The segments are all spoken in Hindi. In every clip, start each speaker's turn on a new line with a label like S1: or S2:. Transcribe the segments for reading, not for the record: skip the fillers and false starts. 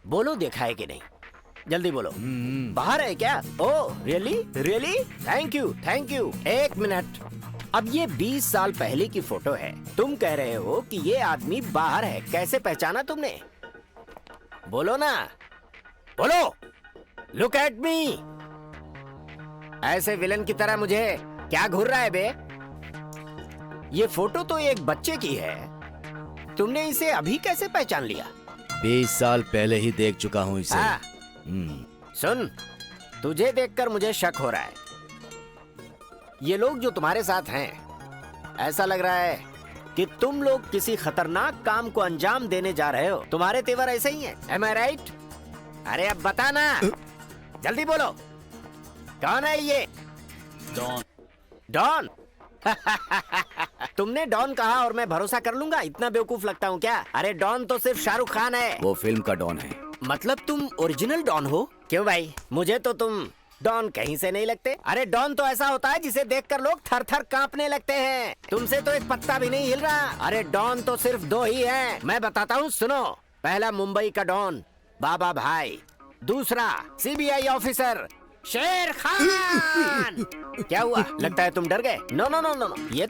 S1: बोलो देखा है कि नहीं, जल्दी बोलो। बाहर है क्या? Oh really really, thank you thank you. एक मिनट, अब ये 20 साल पहले की फोटो है, तुम कह रहे हो कि ये आदमी बाहर है, कैसे पहचाना तुमने? बोलो ना, बोलो। लुक एट मी, ऐसे विलन की तरह मुझे क्या घूर रहा है बे? ये फोटो तो एक बच्चे की है, तुमने इसे अभी कैसे पहचान लिया?
S2: 20 साल पहले ही देख चुका हूँ इसे।
S1: सुन, तुझे देखकर मुझे शक हो रहा है। ये लोग जो तुम्हारे साथ हैं, ऐसा लग रहा है कि तुम लोग किसी खतरनाक काम को अंजाम देने जा रहे हो। तुम्हारे तेवर ऐसे ही हैं, am I right? अरे अब बता ना, जल्दी बोलो, कौन है ये?
S3: डॉन।
S1: डॉन? तुमने डॉन कहा और मैं भरोसा कर लूंगा? इतना बेवकूफ लगता हूँ क्या? अरे डॉन तो सिर्फ शाहरुख खान है।
S2: वो फिल्म का डॉन है।
S1: मतलब तुम ओरिजिनल डॉन हो? क्यों भाई, मुझे तो तुम डॉन कहीं से नहीं लगते। अरे डॉन तो ऐसा होता है जिसे देखकर लोग थर थर कांपने लगते हैं। तुमसे तो एक पत्ता भी नहीं हिल रहा। अरे डॉन तो सिर्फ 2 ही हैं, मैं बताता हूँ, सुनो। पहला मुंबई का डॉन बाबा भाई, दूसरा सीबीआई ऑफिसर शेर खान। क्या हुआ, लगता है तुम डर गए? No no no no no, ये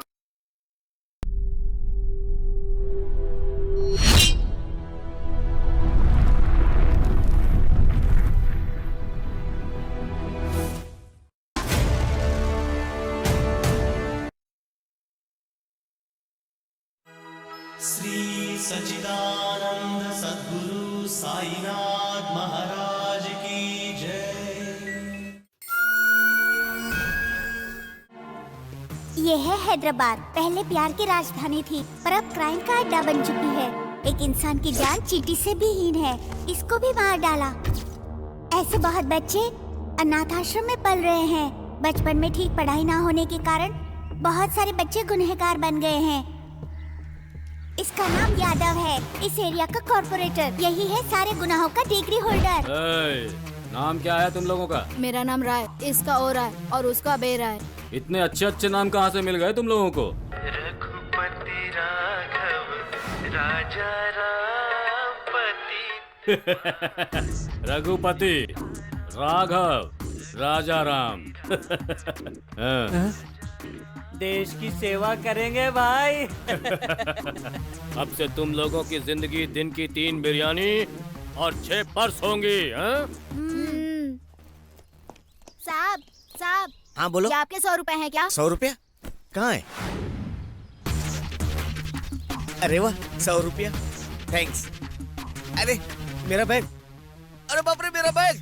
S4: श्री सच्चिदानंद सद्गुरु साईनाथ महाराज की जय।
S5: ये है हैदराबाद, पहले प्यार की राजधानी थी पर अब क्राइम का अड्डा बन चुकी है। एक इंसान की जान चींटी से भी हीन है, इसको भी मार डाला। ऐसे बहुत बच्चे अनाथ आश्रम में पल रहे हैं। बचपन में ठीक पढ़ाई ना होने के कारण बहुत सारे बच्चे गुनहगार बन गए हैं। इसका नाम यादव है, इस एरिया का कॉर्पोरेटर। यही है सारे गुनाहों का डिग्री होल्डर।
S3: नाम क्या है तुम लोगों का?
S6: मेरा नाम राय, इसका ओ राय और उसका बे राय।
S3: इतने अच्छे अच्छे नाम कहाँ से मिल गए तुम लोगों को?
S4: रघुपति राघव राजा रामपति।
S3: रघुपति राघव राजा राम।
S7: देश की सेवा करेंगे भाई।
S3: अब से तुम लोगों की जिंदगी दिन की 3 बिरयानी और 6 पर्स होंगी।
S6: साहब साहब,
S2: हाँ बोलो।
S6: ये आपके 100 रुपए हैं क्या?
S2: 100 रुपया कहाँ है? अरे वाह, 100 रुपया, थैंक्स। अरे मेरा बैग, अरे बाप रे मेरा बैग।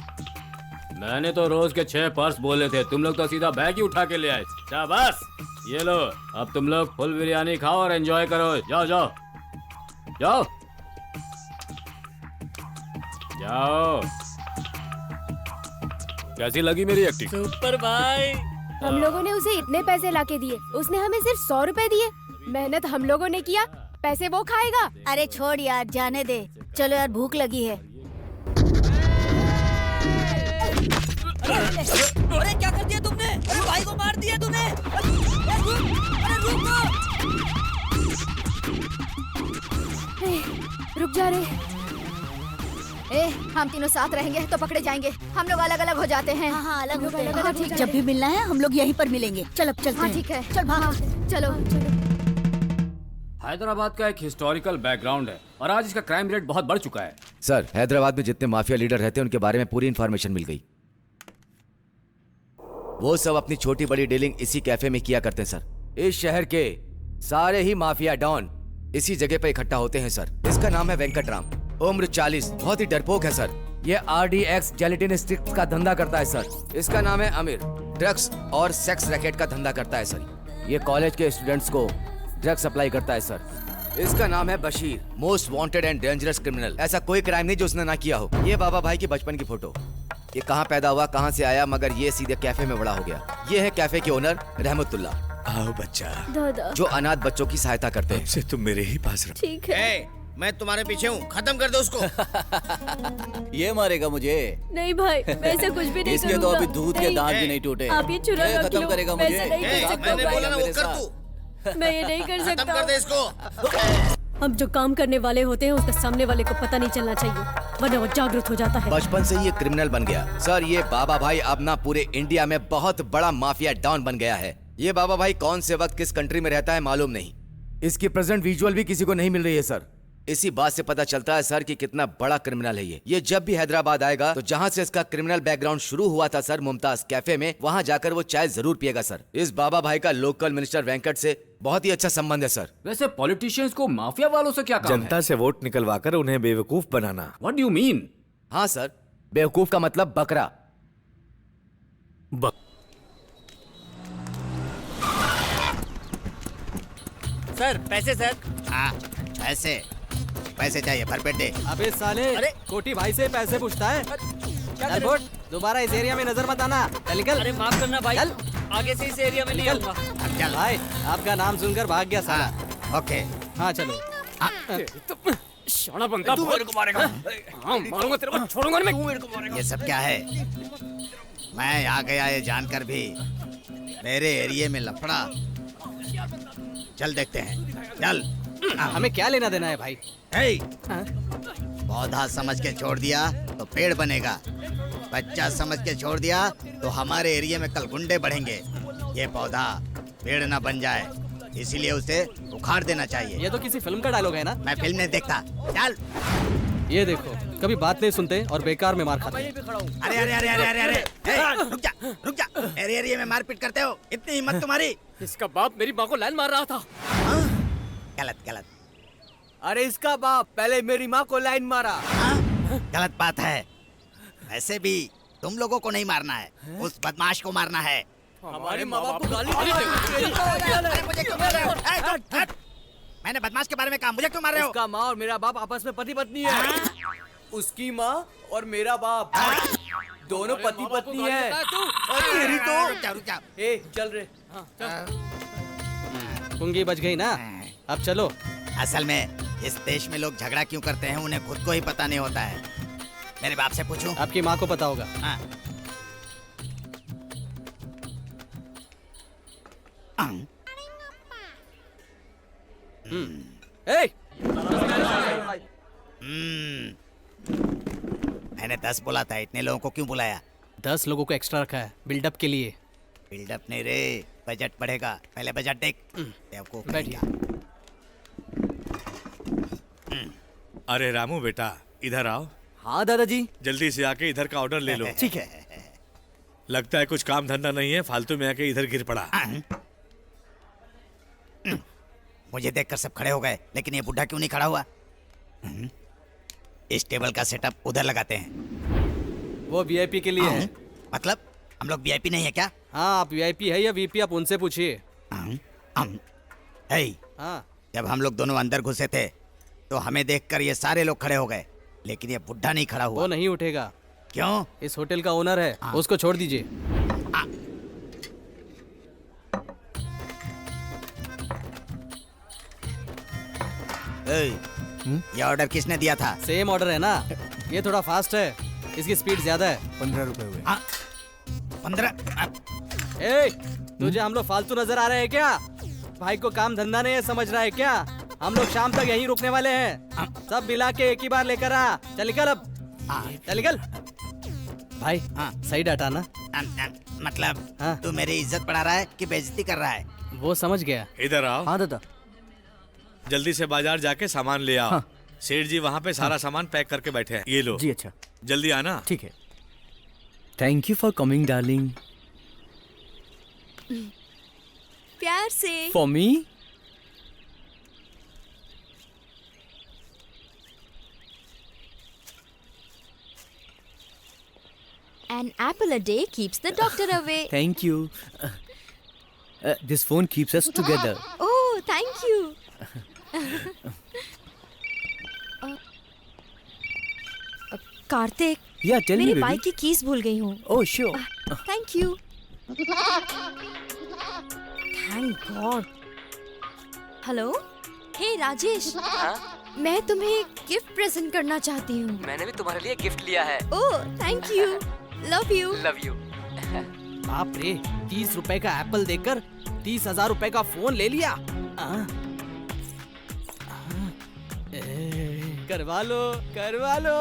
S3: मैंने तो रोज के 6 पर्स बोले थे, तुम लोग तो सीधा बैग ही उठा के ले आए। शाबाश, ये लो, अब तुम लोग फुल बिरयानी खाओ और एंजॉय करो। जाओ जाओ जाओ जाओ। कैसी लगी मेरी एक्टिंग?
S7: सुपर भाई।
S6: हम लोगों ने उसे इतने पैसे लाके दिए, उसने हमें सिर्फ 100 रुपए दिए। मेहनत हम लोगों ने किया, पैसे वो खाएगा।
S5: अरे छोड़ यार, जाने दे। चलो यार, भूख लगी है।
S7: अरे क्या कर दिया तुमने? अरे भाई को मार दिया तूने।
S6: रुक जा रे। हम तीनों साथ रहेंगे तो पकड़े जाएंगे। हम लोग अलग अलग हो जाते हैं।
S5: हाँ, अलग होते हैं।
S6: अलग ठीक है।
S5: जब भी मिलना है हम लोग यहीं पर मिलेंगे। चल अब चलते
S6: हाँ
S5: हैं।
S6: ठीक है,
S5: चल भाग।
S6: चलो।
S3: हैदराबाद का एक हिस्टोरिकल बैकग्राउंड है और आज इसका क्राइम रेट बहुत बढ़ चुका है।
S2: सर, हैदराबाद में जितने माफिया लीडर रहते हैं उनके बारे में पूरी इन्फॉर्मेशन मिल गई। वो सब अपनी छोटी बड़ी डीलिंग इसी कैफे में किया करते हैं सर। इस शहर के सारे ही माफिया डॉन इसी जगह पे इकट्ठा होते हैं सर। इसका नाम है वेंकटराम, उम्र 40, बहुत ही डरपोक है सर। ये RDX जेलेटिन स्टिक्स का धंधा करता है सर। इसका नाम है अमीर, ड्रग्स और सेक्स रैकेट का धंधा करता है सर। ये कॉलेज के स्टूडेंट्स को ड्रग्स सप्लाई करता है सर। इसका नाम है Bashir, most wanted and dangerous criminal. ऐसा कोई क्राइम नहीं जो उसने ना किया हो। ये बाबा भाई की बचपन की फोटो। ये कहाँ पैदा हुआ, कहाँ से आया, मगर ये सीधे कैफे में बड़ा हो गया। ये है कैफे के ओनर रहमतुल्ला।
S8: आओ बच्चा,
S6: दादा
S2: जो अनाथ बच्चों की सहायता करते हैं।
S8: से तुम मेरे ही पास रहो।
S6: ठीक है।
S1: मैं तुम्हारे पीछे हूँ, खत्म कर दो उसको।
S7: ये मारेगा मुझे?
S6: नहीं भाई, मैं ऐसे कुछ भी नहीं
S7: इसके तो अभी दूध के दांत भी नहीं टूटे।
S6: आप ये चुरा
S7: ये
S6: रख
S7: खत्म
S6: लो।
S7: करेगा
S6: मैं
S7: मुझे।
S6: ऐसे नहीं कर सकता
S1: मैंने
S6: भाई।
S1: बोला ना वो
S7: मेरे
S1: कर
S7: साथ।
S1: तू।
S6: मैं ये नहीं कर
S1: खत्म
S6: सकता।
S1: कर दे इसको।
S9: अब जो काम करने वाले होते हैं उसका सामने वाले को पता नहीं चलना चाहिए। वरना वो जागरूक हो जाता है।
S2: बचपन से ये क्रिमिनल बन गया सर। ये बाबा भाई अब ना पूरे इंडिया में बहुत बड़ा माफिया डॉन बन गया है। ये बाबा भाई कौन से वक्त किस कंट्री में रहता है मालूम नहीं। इसकी प्रेजेंट विजुअल भी किसी को नहीं मिल रही है सर। इसी बात से पता चलता है सर कि कितना बड़ा क्रिमिनल है ये जब भी हैदराबाद आएगा तो जहाँ से इसका क्रिमिनल बैकग्राउंड शुरू हुआ था सर, मुमताज कैफे में, वहाँ जाकर वो चाय जरूर पिएगा सर। इस बाबा भाई का लोकल मिनिस्टर वेंकट से बहुत ही अच्छा संबंध है सर।
S3: वैसे पॉलिटिशियंस को माफिया वालों से क्या काम
S8: जनता से वोट निकलवाकर उन्हें बेवकूफ बनाना।
S3: What do you mean?
S2: हाँ सर, बेवकूफ का मतलब बकरा।
S7: सर पैसे सर।
S1: हाँ पैसे चाहिए भरपेट दे।
S7: अबे साले, अरे कोटी भाई से पैसे पूछता है। चल वोट, दोबारा इस एरिया में नजर मत आना। चल निकल। अरे माफ करना भाई, चल आगे से इस एरिया में नहीं आऊंगा।
S1: चल
S7: भाई, आपका नाम सुनकर भाग गया साला।
S1: ओके
S7: हाँ चलो।
S3: शाना बंका तू मेरे को मारेगा। हाँ मारूंगा तेरे को, छोड़ूंगा नहीं मैं।
S1: तू मेरे को मारेगा। ये सब क्या है? मैं आ गया ये जानकर भी मेरे एरिया में लफड़ा। चल देखते हैं, चल।
S7: हमें क्या लेना देना है भाई?
S1: पौधा समझ के छोड़ दिया तो पेड़ बनेगा, बच्चा समझ के छोड़ दिया तो हमारे एरिया में कल गुंडे बढ़ेंगे। ये पौधा पेड़ ना बन जाए, इसीलिए उसे उखाड़ देना चाहिए।
S7: ये तो किसी फिल्म का डायलॉग है ना?
S1: मैं फिल्म नहीं देखता। चल।
S7: ये देखो, कभी बात नहीं सुनते और बेकार में मार खाते।
S1: अरे अरे अरे अरे अरे अरे रुक जा। मेरे एरिया में मारपीट करते हो, इतनी हिम्मत तुम्हारी?
S7: इसका बाप मेरी माँ को लाइन मार रहा था।
S1: गलत।
S7: अरे इसका बाप पहले मेरी माँ को लाइन मारा।
S1: गलत बात है। वैसे भी तुम लोगों को नहीं मारना है, उस बदमाश को मारना है।
S7: हमारे माँ बाप को गाली
S1: मुझे क्यों मार रहे हो? मैंने बदमाश के बारे में कहा, मुझे क्यों मार रहे हो?
S7: उसका माँ और मेरा बाप आपस में पति पत्नी है। उसकी माँ और मेरा बाप दोनों पति पत्नी है। तेरी तो
S1: रुक जा।
S7: ए चल रे। कुंगी बच गई ना, अब चलो।
S1: असल में इस देश में लोग झगड़ा क्यों करते हैं उन्हें खुद को ही पता नहीं होता है। मेरे बाप से पूछूं?
S7: आपकी माँ को पता होगा।
S1: हाँ। मैंने 10 बोला था, इतने लोगों को क्यों बुलाया?
S7: 10 लोगों को एक्स्ट्रा रखा है बिल्डअप के लिए।
S1: बिल्डअप नहीं रे, बजट बढ़ेगा। पहले बजट देख। बेवकूफ।
S7: बैठिए।
S8: अरे रामू बेटा, इधर आओ।
S7: हाँ दादाजी।
S8: जल्दी से आके इधर का ऑर्डर ले लो।
S7: ठीक है।
S8: लगता है कुछ काम धंधा नहीं है, फालतू में आके इधर गिर पड़ा।
S1: मुझे देखकर सब खड़े हो गए, लेकिन ये बुढ़ा क्यों नहीं खड़ा हुआ? इस टेबल का सेटअप उधर लगाते हैं।
S7: वो वीआईपी के लिए है।
S1: मतलब हम लोग वीआईपी नहीं है क्या?
S7: हाँ आप वीआईपी है या वीपी, आप उनसे पूछिए।
S1: हाँ। जब हम लोग दोनों अंदर घुसे थे तो हमें देखकर ये सारे लोग खड़े हो गए, लेकिन ये बुढ़ा नहीं खड़ा हुआ।
S7: वो नहीं उठेगा।
S1: क्यों?
S7: इस होटल का ओनर है, उसको छोड़ दीजिए।
S1: ये ऑर्डर किसने दिया था?
S7: सेम ऑर्डर है ना, ये थोड़ा फास्ट है, इसकी स्पीड ज्यादा है।
S8: 15 रुपए हुए।
S1: 15?
S7: ए, तुझे हम लोग फालतू नजर आ रहे हैं क्या? भाई को काम धंधा नहीं है, समझ रहा है क्या? हम लोग शाम तक यहीं रुकने वाले हैं। सब मिला के एक ही बार लेकर आ। चल निकल अब। चल निकल। भाई सही डाटा ना?
S1: मतलब तू मेरी इज्जत बढ़ा रहा है कि बेइज्जती कर रहा है?
S7: वो समझ गया।
S8: इधर आओ।
S7: हाँ दादा।
S8: जल्दी से बाजार जाके सामान ले आओ। सेठ जी वहाँ पे सारा सामान पैक करके बैठे हैं, ये लो।
S7: जी अच्छा।
S8: जल्दी आना।
S7: ठीक है। Thank you for coming darling.
S6: प्यार से।
S7: For me.
S6: An apple a day keeps the doctor away.
S7: Thank you. This phone keeps us together.
S6: Oh, thank you. Kartik,
S7: Yeah, tell me,
S6: मेरी
S7: baby.
S6: बाइक की कीज भूल गई हूँ।
S7: Oh, sure.
S6: Thank you. Thank God. Hello, hey Rajesh. मैं तुम्हें गिफ्ट प्रेजेंट करना चाहती हूँ।
S10: मैंने भी तुम्हारे लिए गिफ्ट लिया है।
S6: ओह, thank you. Love you.
S10: Love you.
S7: बाप रे, 30 रुपए का एप्पल देकर 30,000 रुपए का फोन ले लिया। करवा लो, करवा लो।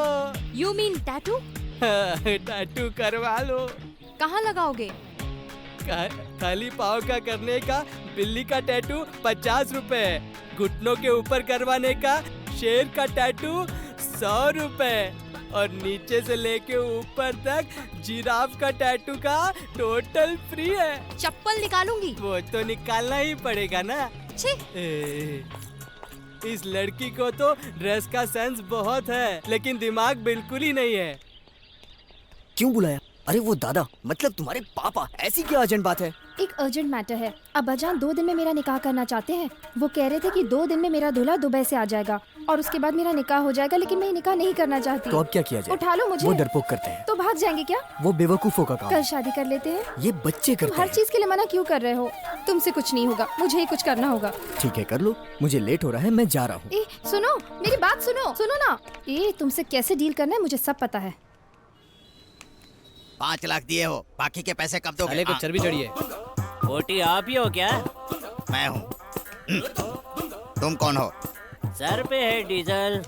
S6: You mean tattoo?
S7: टैटू करवा लो।
S6: कहाँ लगाओगे?
S7: खाली पाँव का करने का बिल्ली का टैटू 50 रुपए, घुटनों के ऊपर करवाने का शेर का टैटू 100 रुपए और नीचे से लेके ऊपर तक जिराफ का टैटू का टोटल फ्री है।
S6: चप्पल निकालूंगी।
S7: वो तो निकालना ही पड़ेगा ना।
S6: छी।
S7: इस लड़की को तो ड्रेस का सेंस बहुत है, लेकिन दिमाग बिल्कुल ही नहीं है।
S2: क्यों बुलाया? अरे वो दादा, मतलब तुम्हारे पापा। ऐसी क्या अर्जेंट बात है?
S9: एक अर्जेंट मैटर है। अब्बाजान 2 दिन में मेरा निकाह करना चाहते हैं। वो कह रहे थे कि 2 दिन में मेरा दूल्हा दुबई से आ जाएगा और उसके बाद मेरा निकाह हो जाएगा, लेकिन मैं निकाह नहीं करना चाहती।
S2: तो अब क्या किया जाए?
S9: उठा लो मुझे।
S2: वो डरपोक करते हैं।
S9: तो भाग जाएंगे क्या?
S2: वो बेवकूफों का काम।
S9: कल शादी कर लेते हैं।
S2: ये बच्चे
S9: तुम
S2: करते
S9: हर
S2: हैं।
S9: चीज के लिए मना क्यों कर रहे हो? तुमसे कुछ नहीं होगा, मुझे ही कुछ करना होगा।
S2: ठीक है, कर लो। मुझे लेट हो रहा है, मैं जा रहा हूँ।
S9: सुनो, मेरी बात सुनो। सुनो ना, तुमसे कैसे डील करना है मुझे सब पता है।
S1: 5 लाख दिए हो, बाकी के पैसे कब दोगे?
S7: साले को चर्बी चढ़ी है।
S1: बोटी आप ही हो क्या? मैं हूँ। तुम कौन हो?
S11: सर पे है डीजल,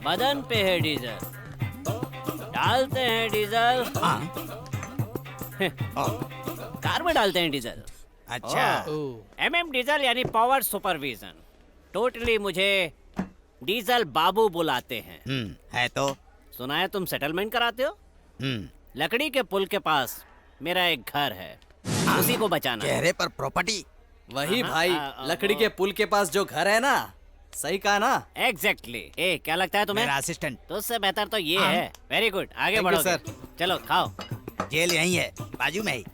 S11: बदन पे है डीजल, डालते हैं डीजल। कार में डालते हैं डीजल।
S1: अच्छा।
S11: MM डीजल यानी पावर सुपरविजन। टोटली मुझे डीजल बाबू बुलाते हैं।
S1: है तो।
S11: सुना है तुम सेटलमेंट कराते हो? लकड़ी के पुल के पास मेरा एक घर है, उसी को बचाना।
S1: चेहरे पर प्रॉपर्टी।
S7: वही भाई, लकड़ी के पुल के पास जो घर है ना। सही कहा ना?
S11: एग्जैक्टली। क्या लगता है तुम्हें?
S1: मेरा असिस्टेंट।
S11: तो उससे बेहतर तो ये है। वेरी गुड, आगे बढ़ो सर। चलो खाओ।
S1: जेल यहीं है, बाजू में ही।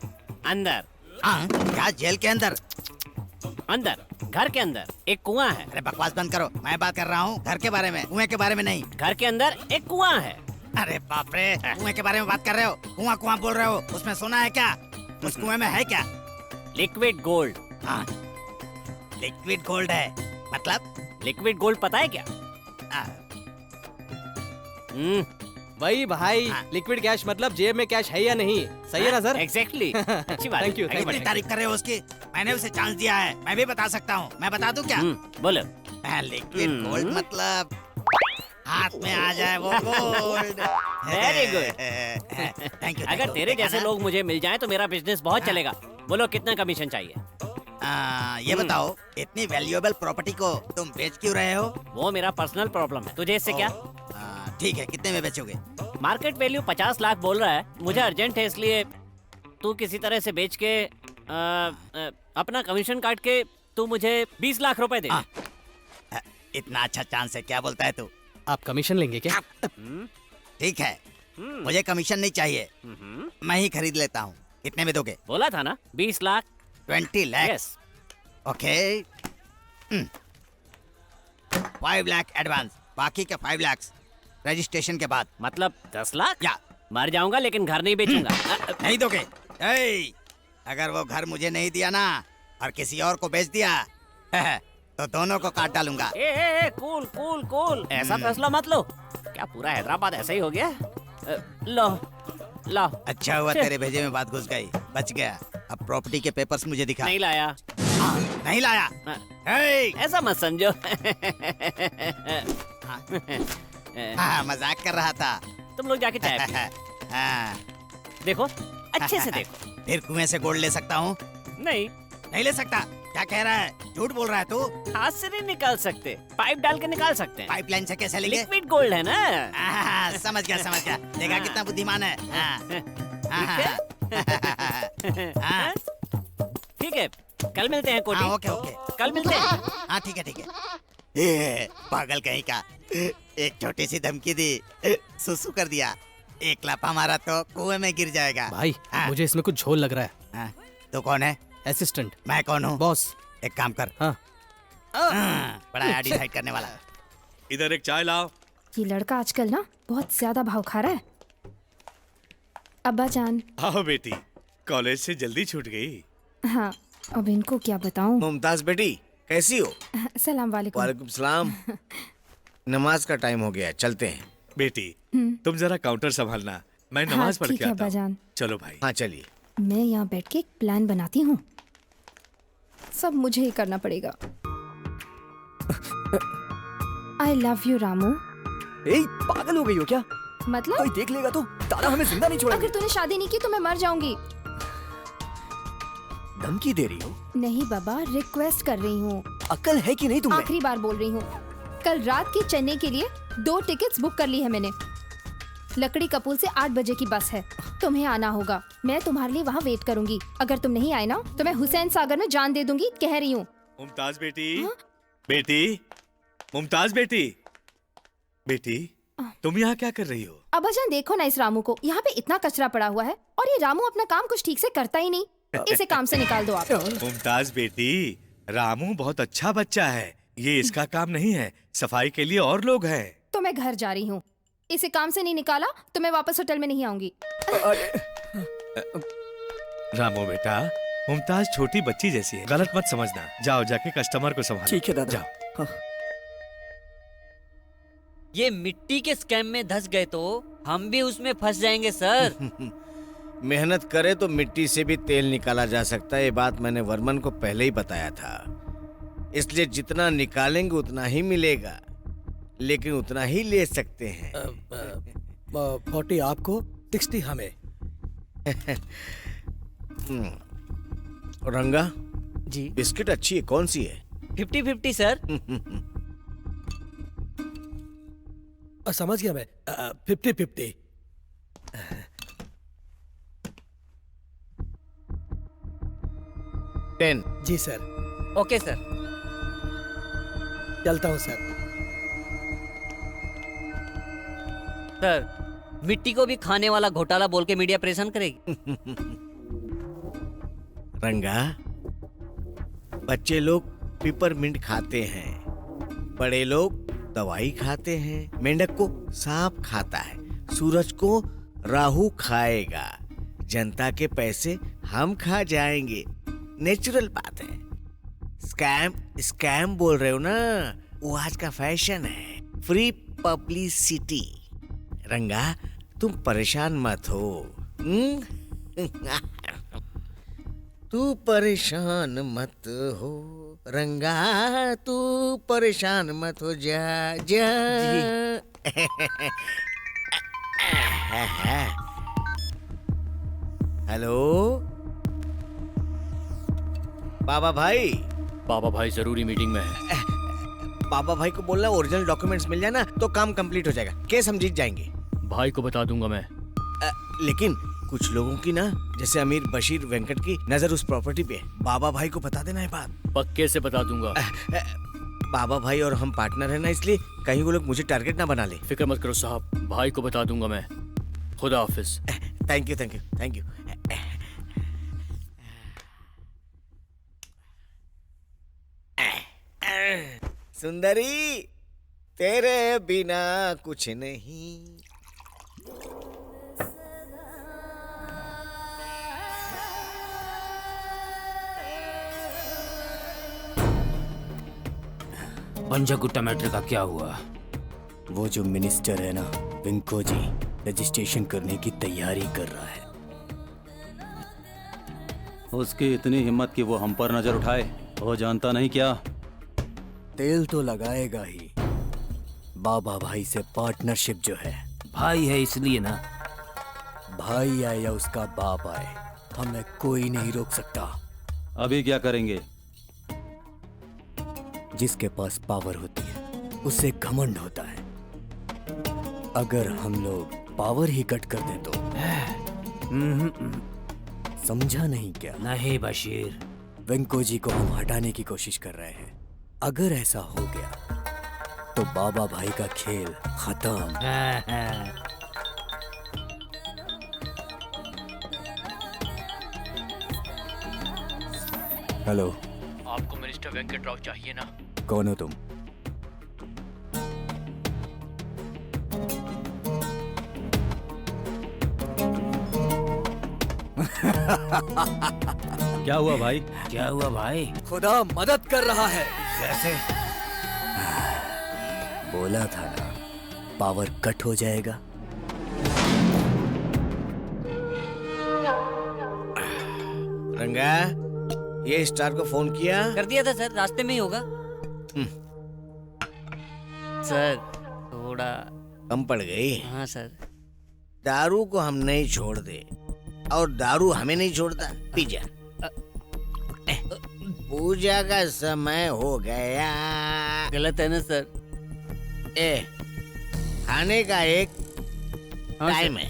S11: अंदर।
S1: क्या जेल के अंदर?
S11: अंदर, घर के अंदर एक कुआं है।
S1: अरे बकवास बंद करो, मैं बात कर रहा हूँ घर के बारे में, कुएं के बारे में नहीं।
S11: घर के अंदर एक कुआं है।
S1: अरे बाप रे, कुएं के बारे में बात कर रहे हो? कुआं कुआं बोल रहे हो, उसमें सोना है क्या? उस कुएं में है क्या?
S11: Liquid gold.
S1: लिक्विड गोल्ड है मतलब?
S11: लिक्विड गोल्ड पता है क्या?
S7: वही भाई, लिक्विड कैश मतलब जेब में कैश है या नहीं। सही है ना सर?
S11: एग्जैक्टली। अच्छी बात।
S7: Thank you.
S1: कितनी तारीफ कर रहे हो उसकी? मैंने उसे चांस दिया है, मैं भी बता सकता हूँ। मैं बता दूँ क्या?
S11: बोलो।
S1: लिक्विड गोल्ड मतलब हाथ में आ जाए वो gold.
S11: Very good.
S1: Thank you.
S11: अगर तेरे जैसे लोग मुझे मिल जाएं तो मेरा बिजनेस बहुत चलेगा। बोलो कितना कमीशन चाहिए?
S1: ये बताओ, इतनी वैल्यूएबल प्रॉपर्टी को तुम बेच क्यों रहे हो?
S11: वो मेरा पर्सनल प्रॉब्लम है, तुझे इससे क्या?
S1: ठीक है, कितने में बेचोगे?
S11: मार्केट वैल्यू 50 लाख बोल रहा है। मुझे अर्जेंट है, इसलिए तू किसी तरह से बेच के अपना कमीशन काट के तू मुझे 20 लाख रुपए दे।
S1: इतना अच्छा चांस है, क्या बोलता है तू?
S7: आप कमीशन लेंगे क्या?
S1: ठीक है, मुझे कमीशन नहीं चाहिए, मैं ही खरीद लेता हूँ। कितने में दोगे?
S11: बोला था ना 20 lakh.
S1: 20 lakh?
S11: Yes.
S1: Okay. 5 lakh advance, बाकी के 5 लाख रजिस्ट्रेशन के बाद।
S11: मतलब 10 लाख?
S1: या
S11: मर जाऊंगा लेकिन घर नहीं बेचूंगा।
S1: नहीं दोगे? अगर वो घर मुझे नहीं दिया ना और किसी और को बेच दिया तो दोनों को काट डालूंगा।
S11: कूल कूल कूल, ऐसा फैसला मत लो। क्या पूरा हैदराबाद ऐसा ही हो गया? लो लो।
S1: अच्छा हुआ तेरे भेजे में बात घुस गई, बच गया। अब प्रॉपर्टी के पेपर्स मुझे दिखा।
S11: नहीं लाया।
S1: नहीं लाया?
S11: ऐसा मत समझो।
S1: मजाक कर रहा था।
S11: तुम लोग जाके चाय देखो, अच्छे से देखो।
S1: फिर कुएं से गोल्ड ले सकता हूँ?
S11: नहीं
S1: ले सकता। क्या कह रहा है? झूठ बोल रहा है तू।
S11: हाथ से नहीं निकाल सकते, पाइप डाल के निकाल सकते हैं।
S1: पाइपलाइन से कैसे लेंगे?
S11: लिक्विड गोल्ड है ना।
S1: समझ गया। देखा कितना बुद्धिमान है।
S11: ठीक है, कल मिलते हैं कोटी।
S1: ओके।
S11: कल मिलते हैं।
S1: हाँ ठीक है। पागल कहीं का, एक छोटी सी धमकी दी, सुसु कर दिया। एक लापा मारा तो कुएं में गिर जाएगा।
S7: भाई मुझे इसमें कुछ झोल लग रहा है।
S1: तो कौन है?
S7: असिस्टेंट।
S1: मैं कौन हूँ?
S7: बॉस।
S1: एक काम कर। बड़ा डिसाइड करने वाला।
S8: इधर एक चाय लाओ।
S9: ये लड़का आजकल ना बहुत ज्यादा भाव खा रहा है। अब्बा जान।
S8: आओ बेटी, कॉलेज से जल्दी छूट गई।
S9: हाँ, अब इनको क्या बताऊं।
S2: मुमताज बेटी, कैसी हो?
S9: सलाम वालेकुम।
S2: वालेकुम सलाम। नमाज का टाइम हो गया, चलते हैं।
S8: बेटी तुम जरा काउंटर संभालना, मैं नमाज पढ़ के आता हूँ। चलो भाई।
S2: हाँ चलिए।
S9: मैं यहाँ बैठ के एक प्लान बनाती हूँ, सब मुझे ही करना पड़ेगा। I love you Ramu.
S12: ए, पागल हो गई हो क्या?
S9: मतलब
S12: कोई देख लेगा तो तारा हमें जिंदा नहीं छोड़ेगा।
S9: अगर तूने शादी नहीं की तो मैं मर जाऊंगी।
S12: धमकी दे रही हो?
S9: नहीं बाबा, रिक्वेस्ट कर रही हूँ।
S12: अक्ल है कि नहीं तुम्हें?
S9: आखिरी बार बोल रही हूँ। कल रात की चेन्नई के लिए 2 टिकट्स बुक कर ली है मैंने। लकड़ी कपूल से 8 बजे की बस है, तुम्हें आना होगा। मैं तुम्हारे लिए वहाँ वेट करूंगी। अगर तुम नहीं आए ना तो मैं हुसैन सागर में जान दे दूंगी, कह रही हूँ।
S8: मुमताज बेटी, बेटी, मुमताज बेटी, बेटी, तुम यहाँ क्या कर रही हो?
S9: अब्बाजान देखो ना इस रामू को, यहाँ पे इतना कचरा पड़ा हुआ है और ये रामू अपना काम कुछ ठीक से करता ही नहीं। इसे काम से निकाल दो आप।
S8: मुमताज बेटी, रामू बहुत अच्छा बच्चा है, ये इसका काम नहीं है, सफाई के लिए और लोग हैं।
S9: तो मैं घर जा रही हूँ। इसे काम से नहीं निकाला तो मैं वापस होटल में नहीं आऊंगी।
S8: रामू बेटा, मुमताज छोटी बच्ची जैसी है, गलत मत समझना। जाओ जाके कस्टमर को संभालो।
S12: ठीक है दादा।
S8: जाओ।
S11: ये मिट्टी के स्कैम में धंस गए तो हम भी उसमें फंस जाएंगे सर।
S1: मेहनत करे तो मिट्टी से भी तेल निकाला जा सकता है, ये बात मैंने वर्मन को पहले ही बताया था। इसलिए जितना निकालेंगे उतना ही मिलेगा, लेकिन उतना ही ले सकते हैं।
S12: 40 आपको, 60 हमें।
S1: रंगा
S11: जी,
S1: बिस्किट अच्छी है, कौन सी है?
S11: 50-50 सर।
S12: समझ गया मैं। 50-50।
S1: टेन।
S12: जी सर।
S11: Okay sir.
S12: चलता हूँ सर।
S11: सर, मिट्टी को भी खाने वाला घोटाला बोल के मीडिया परेशान करेगी।
S1: रंगा, बच्चे लोग पिपरमिंट खाते हैं, बड़े लोग दवाई खाते हैं, मेंढक को सांप खाता है, सूरज को राहु खाएगा, जनता के पैसे हम खा जाएंगे। नेचुरल बात है। स्कैम बोल रहे हो ना, वो आज का फैशन है, फ्री पब्लिसिटी। रंगा, तुम परेशान मत हो। तू परेशान मत हो रंगा, तू परेशान मत हो, जा जा। हेलो बाबा भाई।
S3: बाबा भाई जरूरी मीटिंग में है।
S1: बाबा भाई को बोलना ओरिजिनल डॉक्यूमेंट्स मिल जाए ना तो काम कंप्लीट हो जाएगा, केस हम जीत जाएंगे।
S3: भाई को बता दूंगा मैं।
S1: लेकिन कुछ लोगों की ना, जैसे अमीर बशीर वेंकट की नजर उस प्रॉपर्टी पे है। बाबा भाई को बता देना है बात।
S3: पक्के से बता दूंगा।
S1: बाबा भाई और हम पार्टनर है ना, इसलिए कहीं वो लोग मुझे टारगेट ना बना ले।
S3: फिक्र मत करो साहब, भाई को बता दूंगा मैं। खुदा हाफिज।
S1: Thank you, thank you, thank you. सुंदरी, तेरे बिना कुछ नहीं।
S3: पंजागुट्टा मैटर का क्या हुआ?
S12: वो जो मिनिस्टर है ना, विंको जी, रजिस्ट्रेशन करने की तैयारी कर रहा है।
S13: उसकी इतनी हिम्मत कि वो हम पर नजर उठाए, वो जानता नहीं क्या?
S12: तेल तो लगाएगा ही। बाबा भाई से पार्टनरशिप जो है,
S3: भाई है इसलिए ना।
S12: भाई आए या उसका बाप आए, हमें कोई नहीं रोक सकता।
S13: अभी क्या करेंगे?
S12: जिसके पास पावर होती है उससे घमंड होता है। अगर हम लोग पावर ही कट कर दें तो समझा नहीं क्या?
S3: नहीं बशीर,
S12: वेंको जी को हम हटाने की कोशिश कर रहे हैं। अगर ऐसा हो गया तो बाबा भाई का खेल खत्म। हेलो,
S3: आपको मिनिस्टर वेंकट राव चाहिए ना?
S12: कौन हो तुम?
S13: क्या हुआ भाई?
S3: क्या हुआ भाई?
S12: खुदा मदद कर रहा है।
S3: कैसे?
S12: बोला था ना, पावर कट हो जाएगा।
S1: रंगा, ये स्टार को फोन किया?
S11: कर दिया था सर, रास्ते में ही होगा। सर थोड़ा
S14: कम पड़ गई।
S11: हाँ सर।
S14: दारू को हम नहीं छोड़ते और दारू हमें नहीं छोड़ता। पी जा। पूजा का समय हो गया।
S11: गलत है ना सर?
S14: खाने का एक
S11: हाँ
S14: टाइम है,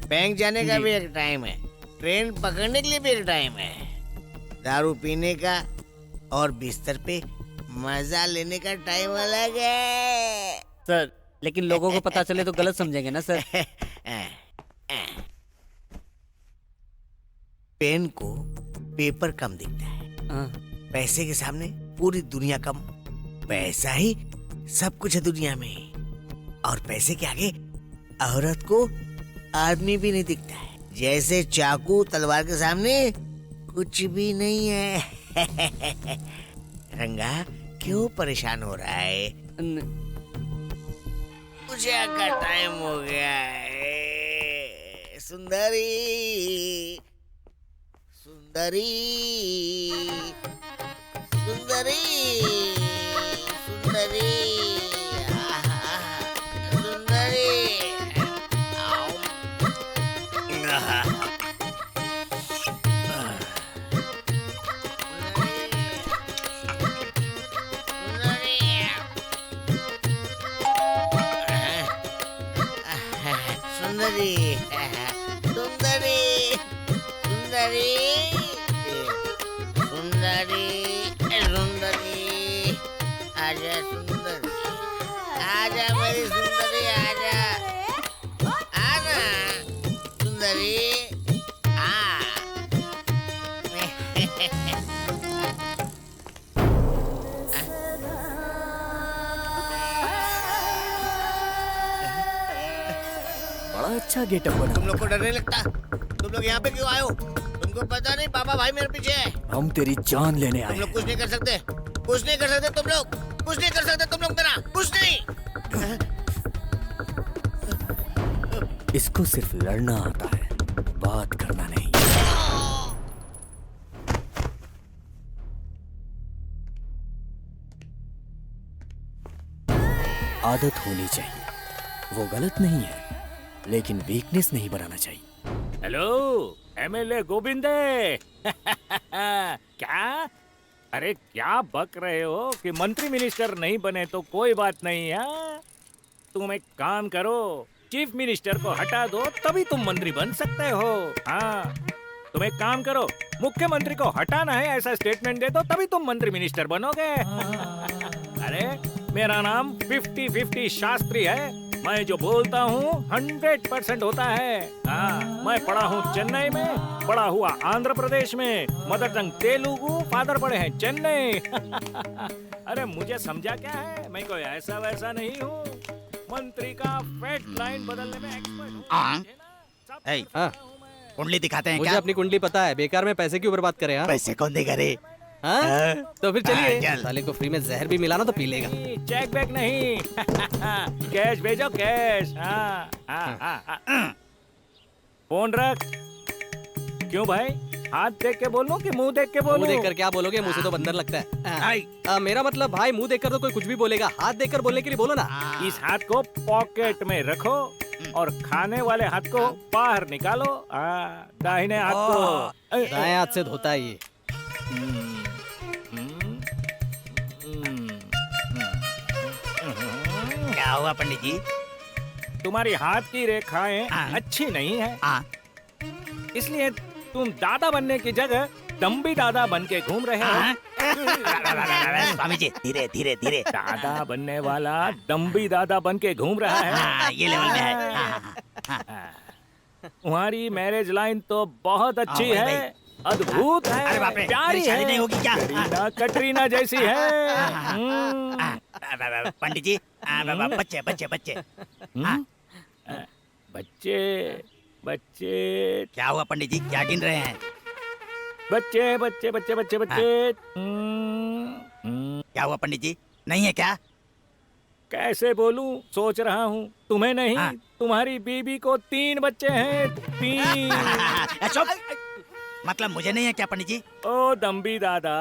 S14: बैंक जाने का भी एक टाइम है, ट्रेन पकड़ने के लिए भी एक टाइम है, दारू पीने का और बिस्तर पे मजा लेने का टाइम अलग है।
S11: सर लेकिन लोगों को पता चले तो गलत समझेंगे ना सर?
S14: पेन को पेपर कम दिखता है, पैसे के सामने पूरी दुनिया कम। पैसा ही सब कुछ है दुनिया में, और पैसे के आगे औरत को आदमी भी नहीं दिखता है। जैसे चाकू तलवार के सामने कुछ भी नहीं है। रंगा क्यों परेशान हो रहा है? पूजा का टाइम हो गया है। सुंदरी सुंदरी सुंदरी सुंदरी सुंदरी। सुंदरी सुंदरी सुंदरी सुंदरी सुंदरी आजा सुंदरी, आजा मेरी सुंदरी, आजा आजा सुंदरी।
S12: बड़ा अच्छा गेटअप बना।
S14: तुम लोग को डर नहीं लगता? तुम लोग यहाँ पे क्यों आए हो? तुमको पता नहीं बाबा भाई मेरे पीछे है।
S12: हम तेरी जान लेने आए।
S14: तुम लोग कुछ नहीं कर सकते, कुछ नहीं कर सकते, तुम लोग कुछ नहीं कर सकते, तुम लोग मेरा कुछ नहीं।
S12: इसको सिर्फ लड़ना आता है, बात करना नहीं। आदत होनी चाहिए, वो गलत नहीं है, लेकिन वीकनेस नहीं बनाना चाहिए।
S15: हेलो एमएलए गोविंदे। क्या? अरे क्या बक रहे हो कि मंत्री मिनिस्टर नहीं बने तो कोई बात नहीं है। तुम एक काम करो, चीफ मिनिस्टर को हटा दो, तभी तुम मंत्री बन सकते हो। हाँ तुम एक काम करो, मुख्यमंत्री को हटाना है ऐसा स्टेटमेंट दे दो, तभी तुम मंत्री मिनिस्टर बनोगे। अरे मेरा नाम 50-50 शास्त्री है, मैं जो बोलता हूँ 100% होता है। हाँ मैं पढ़ा हूँ चेन्नई में, पढ़ा हुआ आंध्र प्रदेश में, मदर टंग तेलुगु, फादर पढ़े हैं चेन्नई। अरे मुझे समझा क्या है, मैं कोई ऐसा वैसा नहीं हूँ, मंत्री का फेट लाइन बदलने में एक्सपर्ट हूँ।
S7: कुंडली दिखाते हैं? मुझे अपनी कुंडली पता है, बेकार में पैसे क्यों बर्बाद करें?
S14: पैसे कौन देगा रे?
S7: तो फिर चलिए, साले को फ्री में जहर भी मिला ना तो पी लेगा।
S15: चेक बैक नहीं। कैश भेजो कैश। फोन रख। क्यों भाई, हाथ देख के बोलो कि मुंह देख के बोलो?
S7: मुंह देखकर क्या बोलोगे, मुंह से तो बंदर लगता है। मेरा मतलब भाई मुंह देखकर तो कोई कुछ भी बोलेगा, हाथ देखकर बोलने के लिए बोलो ना।
S15: इस हाथ को पॉकेट में रखो और खाने वाले हाथ को बाहर निकालो। दाहिने हाथ को
S7: दाएं हाथ से धोता है ये।
S14: क्या हुआ पंडित जी?
S15: तुम्हारी हाथ की रेखाएं अच्छी नहीं है, इसलिए तुम दादा बनने की जगह दम्बी दादा बन के घूम रहे हो।
S14: स्वामी जी धीरे धीरे धीरे।
S15: दादा बनने वाला दम्बी दादा बन के घूम रहा है।
S14: ये लेवल में है।
S15: तुम्हारी मैरिज लाइन तो बहुत अच्छी है, अद्भुत है,
S14: अरे बाप रे,
S15: प्यारी
S14: मेरी शादी
S15: है,
S14: नहीं होगी क्या?
S15: कटरीना जैसी है।
S14: पंडित जी बच्चे बच्चे बच्चे
S15: बच्चे बच्चे
S14: क्या हुआ पंडित जी, क्या गिन रहे हैं?
S15: बच्चे बच्चे बच्चे बच्चे बच्चे।
S14: क्या हुआ पंडित जी, नहीं है क्या?
S15: कैसे बोलूं, सोच रहा हूँ। तुम्हें नहीं, तुम्हारी बीबी को 3 बच्चे हैं, 3।
S14: मतलब मुझे नहीं है क्या पंडित जी?
S15: ओ दम्बी दादा,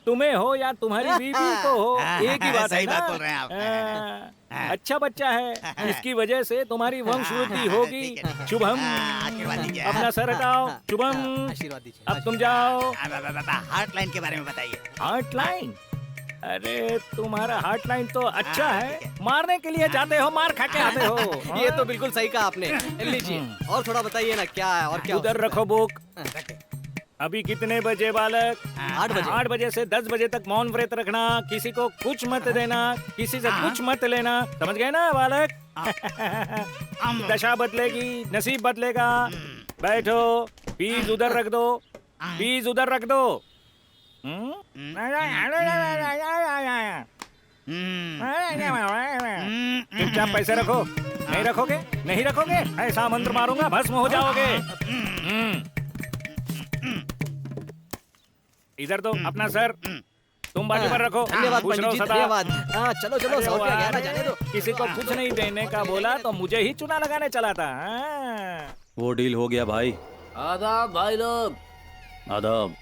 S15: तुम्हें हो या तुम्हारी बीबी को हो, एक ही बात है
S14: सही
S15: ना?
S14: बात बोल रहे हैं आप।
S15: अच्छा बच्चा है, इसकी वजह से तुम्हारी वंशवृद्धि होगी। शुभम, अपना सर हटाओ। शुभम,
S7: आशीर्वाद दीजिए।
S15: अब तुम जाओ।
S14: हार्ट लाइन के बारे में बताइए।
S15: Heart line? अरे तुम्हारा हार्ट लाइन तो अच्छा है, मारने के लिए जाते हो, मार खा के आते हो।
S7: ये तो बिल्कुल सही कहा आपने। लीजिए और थोड़ा बताइए ना क्या है और क्या।
S15: उधर रखो बुक। अभी कितने बजे बालक?
S7: 8 बजे।
S15: 8 बजे से 10 बजे तक मौन व्रत रखना, किसी को कुछ मत देना, किसी से कुछ मत लेना, समझ गए ना बालक? दशा बदलेगी, नसीब बदलेगा। बैठो, बीज उधर रख दो, बीज उधर रख दो। चुपचाप पैसे रखो। नहीं रखोगे? नहीं रखोगे? ऐसा मंत्र मारूंगा भस्म हो जाओगे। इधर दो अपना सर, तुम बाजू पर रखो।
S7: धन्यवाद
S15: खुश रहो
S7: पंडित जी,
S15: सदा।
S7: धन्यवाद। हाँ चलो चलो,
S15: अरे
S7: 100 रुपया
S15: वाह,
S7: गया ना, जाने दो।
S15: किसी को कुछ नहीं देने का बोला तो मुझे ही चुना लगाने चला था। हाँ।
S13: वो डील हो गया भाई।
S3: आदाब भाई लोग।
S13: आदाब।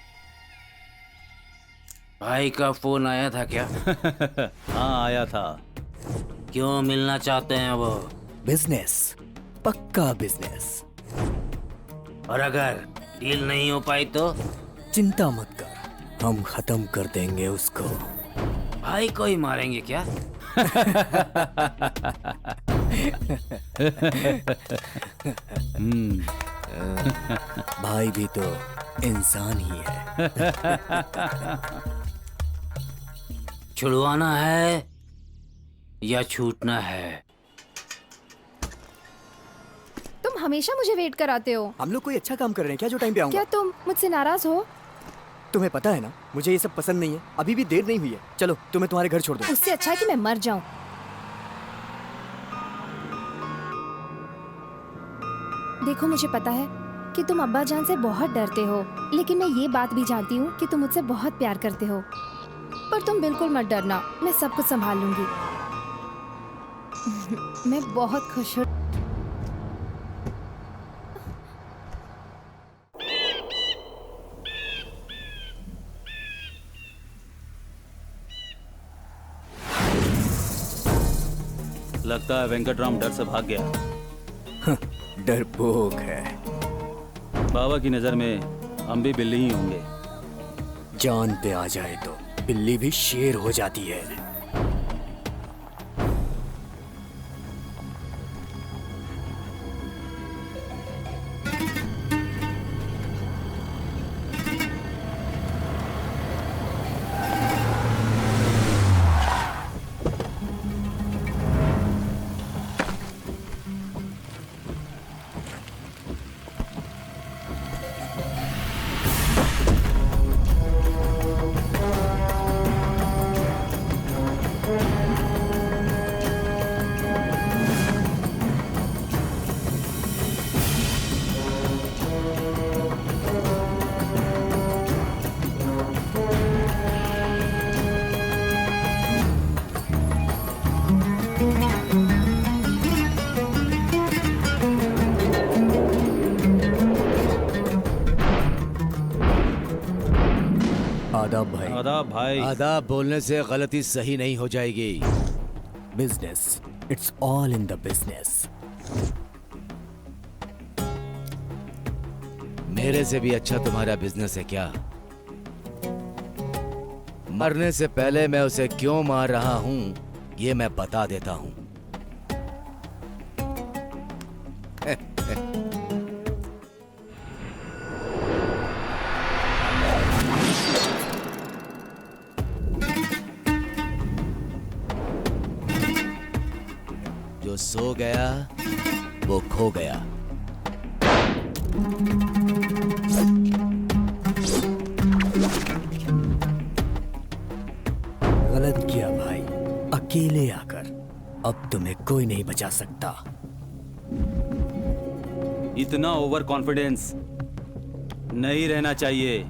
S3: भाई का फोन आया था क्या?
S13: हाँ आया था।
S3: क्यों मिलना चाहते हैं वो?
S12: बिजनेस, पक्का बिजनेस।
S3: और अगर डील नहीं हो पाई तो?
S12: चिंता मत कर, हम खत्म कर देंगे उसको।
S3: भाई को ही मारेंगे क्या?
S12: भाई भी तो इंसान ही है।
S3: छुड़वाना है या छूटना है?
S9: तुम हमेशा मुझे वेट कराते हो।
S12: हम लोग कोई अच्छा काम कर रहे हैं क्या जो टाइम पे आऊंगा?
S9: क्या तुम मुझसे नाराज हो?
S12: तुम्हें पता है ना मुझे ये सब पसंद नहीं है। अभी भी देर नहीं हुई है, चलो तुम्हें तुम्हारे घर छोड़ दो।
S9: उससे अच्छा है कि मैं मर जाऊं। देखो मुझे पता है कि तुम अब्बा जान से बहुत डरते हो, लेकिन मैं ये बात भी जानती हूँ कि तुम मुझसे बहुत प्यार करते हो। पर तुम बिल्कुल मत डरना, मैं सब कुछ संभाल लूंगी। मैं बहुत खुश हूँ।
S13: लगता है वेंकटराम डर से भाग गया।
S12: डरपोक है।
S13: बाबा की नजर में हम भी बिल्ली ही होंगे।
S12: जान पे आ जाए तो बिल्ली भी शेर हो जाती है। आदाब भाई।
S13: आदाब भाई।
S2: आदाब बोलने से गलती सही नहीं हो जाएगी।
S12: Business, it's all in the business.
S2: मेरे से भी अच्छा तुम्हारा बिजनेस है क्या? मरने से पहले मैं उसे क्यों मार रहा हूं ये मैं बता देता हूं। जो सो गया वो खो गया।
S12: गलत किया भाई, अकेले आकर। अब तुम्हें कोई नहीं बचा सकता।
S13: इतना ओवर कॉन्फिडेंस नहीं रहना चाहिए।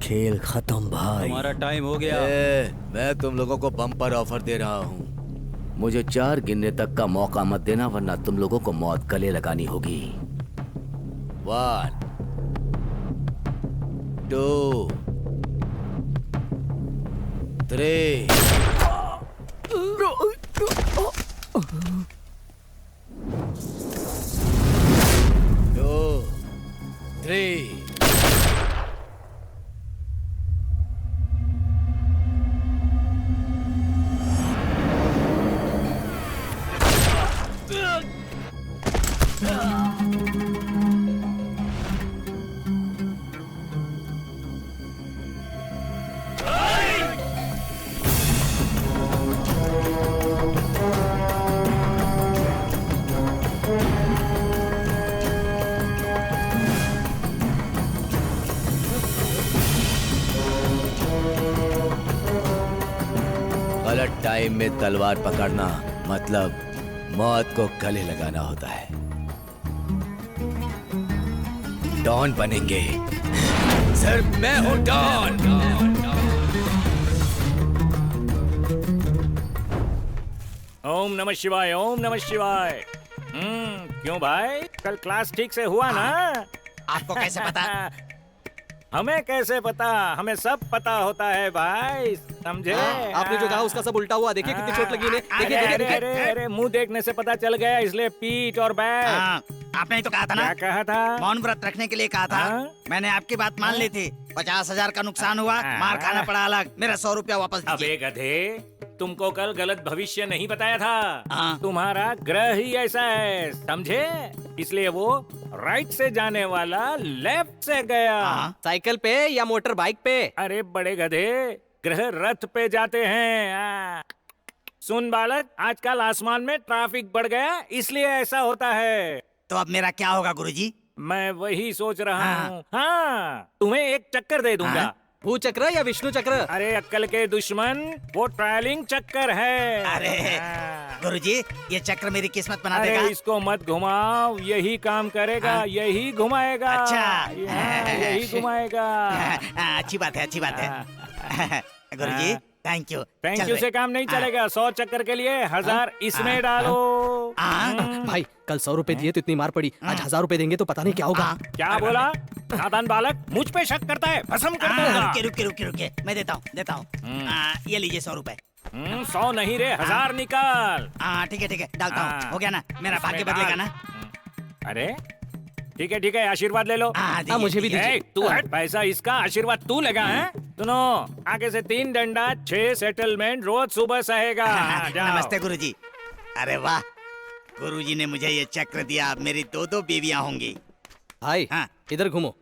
S12: खेल खत्म भाई।
S13: हमारा टाइम हो गया।
S2: मैं तुम लोगों को बम्पर ऑफर दे रहा हूँ। मुझे 4 गिनने तक का मौका मत देना, वरना तुम लोगों को मौत गले लगानी होगी। 1 2 3 2 3 गलत टाइम में तलवार पकड़ना मतलब मौत को गले लगाना होता है। डॉन बनेंगे, सिर्फ मैं हूं डॉन।
S15: ओम नमः शिवाय, ओम नमः शिवाय। क्यों भाई, कल क्लास ठीक से हुआ ना?
S14: आपको कैसे पता?
S15: हमें कैसे पता? हमें सब पता होता है भाई, समझे?
S7: आपने जो कहा उसका सब उल्टा हुआ। देखिए कितनी चोट लगी इन्हें। देखिए
S15: अरे,
S7: देखिए
S15: अरे, अरे, मुंह देखने से पता चल गया, इसलिए पीठ और बैक।
S16: आपने ही तो कहा था ना,
S15: क्या कहा था?
S16: मौन व्रत रखने के लिए कहा था। मैंने आपकी बात मान ली थी। 50,000 का नुकसान हुआ, मार खाना पड़ा अलग। मेरा 100 रुपया वापस दीजिए।
S15: अबे गधे, तुमको कल गलत भविष्य नहीं बताया था। तुम्हारा ग्रह ही ऐसा है, समझे? इसलिए वो राइट से जाने वाला लेफ्ट से गया।
S7: साइकिल पे या मोटर बाइक पे?
S15: अरे बड़े गधे, ग्रह रथ पे जाते हैं। सुन बालक, आजकल आसमान में ट्रैफिक बढ़ गया, इसलिए ऐसा होता है।
S16: तो अब मेरा क्या होगा गुरुजी?
S15: मैं वही सोच रहा हूँ। हाँ, तुम्हें एक चक्कर दे दूंगा।
S7: भूचक्र या विष्णु चक्र?
S15: अरे अक्कल के दुश्मन, वो ट्रायलिंग चक्कर है।
S16: अरे गुरुजी, ये चक्र मेरी किस्मत बना
S15: अरे
S16: देगा।
S15: इसको मत घुमाओ, यही काम करेगा, यही घुमाएगा।
S16: अच्छा।
S15: यही घुमाएगा।
S16: अच्छी बात है, अच्छी बात है। गुरुजी थैंक यू।
S15: थैंक यू से काम नहीं चलेगा। 100 चक्कर के लिए 1000 इसमें डालो।
S7: भाई कल 100 रुपए दिए तो इतनी मार पड़ी, आज 1000 रुपए देंगे तो पता नहीं क्या होगा।
S15: क्या बोला? नादान बालक, मुझ पे शक करता है, भस्म कर दूंगा।
S16: रुकिए, मैं देता हूँ। ये लीजिए 100 रुपए।
S15: 100 नहीं रे, 1000 निकाल।
S16: ठीक है, डालता हूँ। हो गया ना, मेरा भाग्य बदलेगा ना।
S15: अरे ठीक है, आशीर्वाद ले लो।
S7: मुझे भी दीजिए।
S15: तू हट, पैसा इसका, आशीर्वाद तू लेगा है। सुनो, आगे से 3 डंडा 6 सेटलमेंट रोज सुबह सहेगा।
S16: नमस्ते गुरुजी। अरे वाह, गुरुजी ने मुझे ये चक्र दिया, अब मेरी 2 बीवियां होंगी।
S7: भाई इधर घूमो।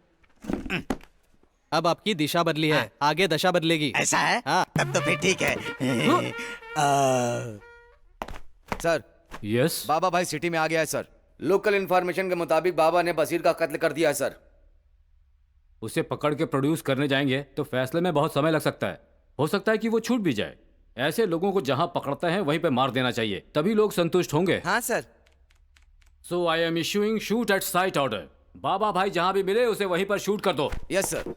S7: अब आपकी दिशा बदली है, आगे दशा बदलेगी।
S16: ऐसा है? तब तो फिर ठीक है।
S2: सर।
S3: यस।
S2: बाबा भाई सिटी में आ गया है सर। लोकल इंफॉर्मेशन के मुताबिक बाबा ने बसीर का कत्ल कर दिया है सर।
S3: उसे पकड़ के प्रोड्यूस करने जाएंगे तो फैसले में बहुत समय लग सकता है। हो सकता है कि वो छूट भी जाए। ऐसे लोगों को जहां पकड़ते हैं वहीं पे मार देना चाहिए, तभी लोग संतुष्ट होंगे।
S2: हाँ sir.
S3: So I am issuing shoot at sight order. बाबा भाई जहां भी मिले उसे वहीं पर शूट कर दो।
S2: Yes sir.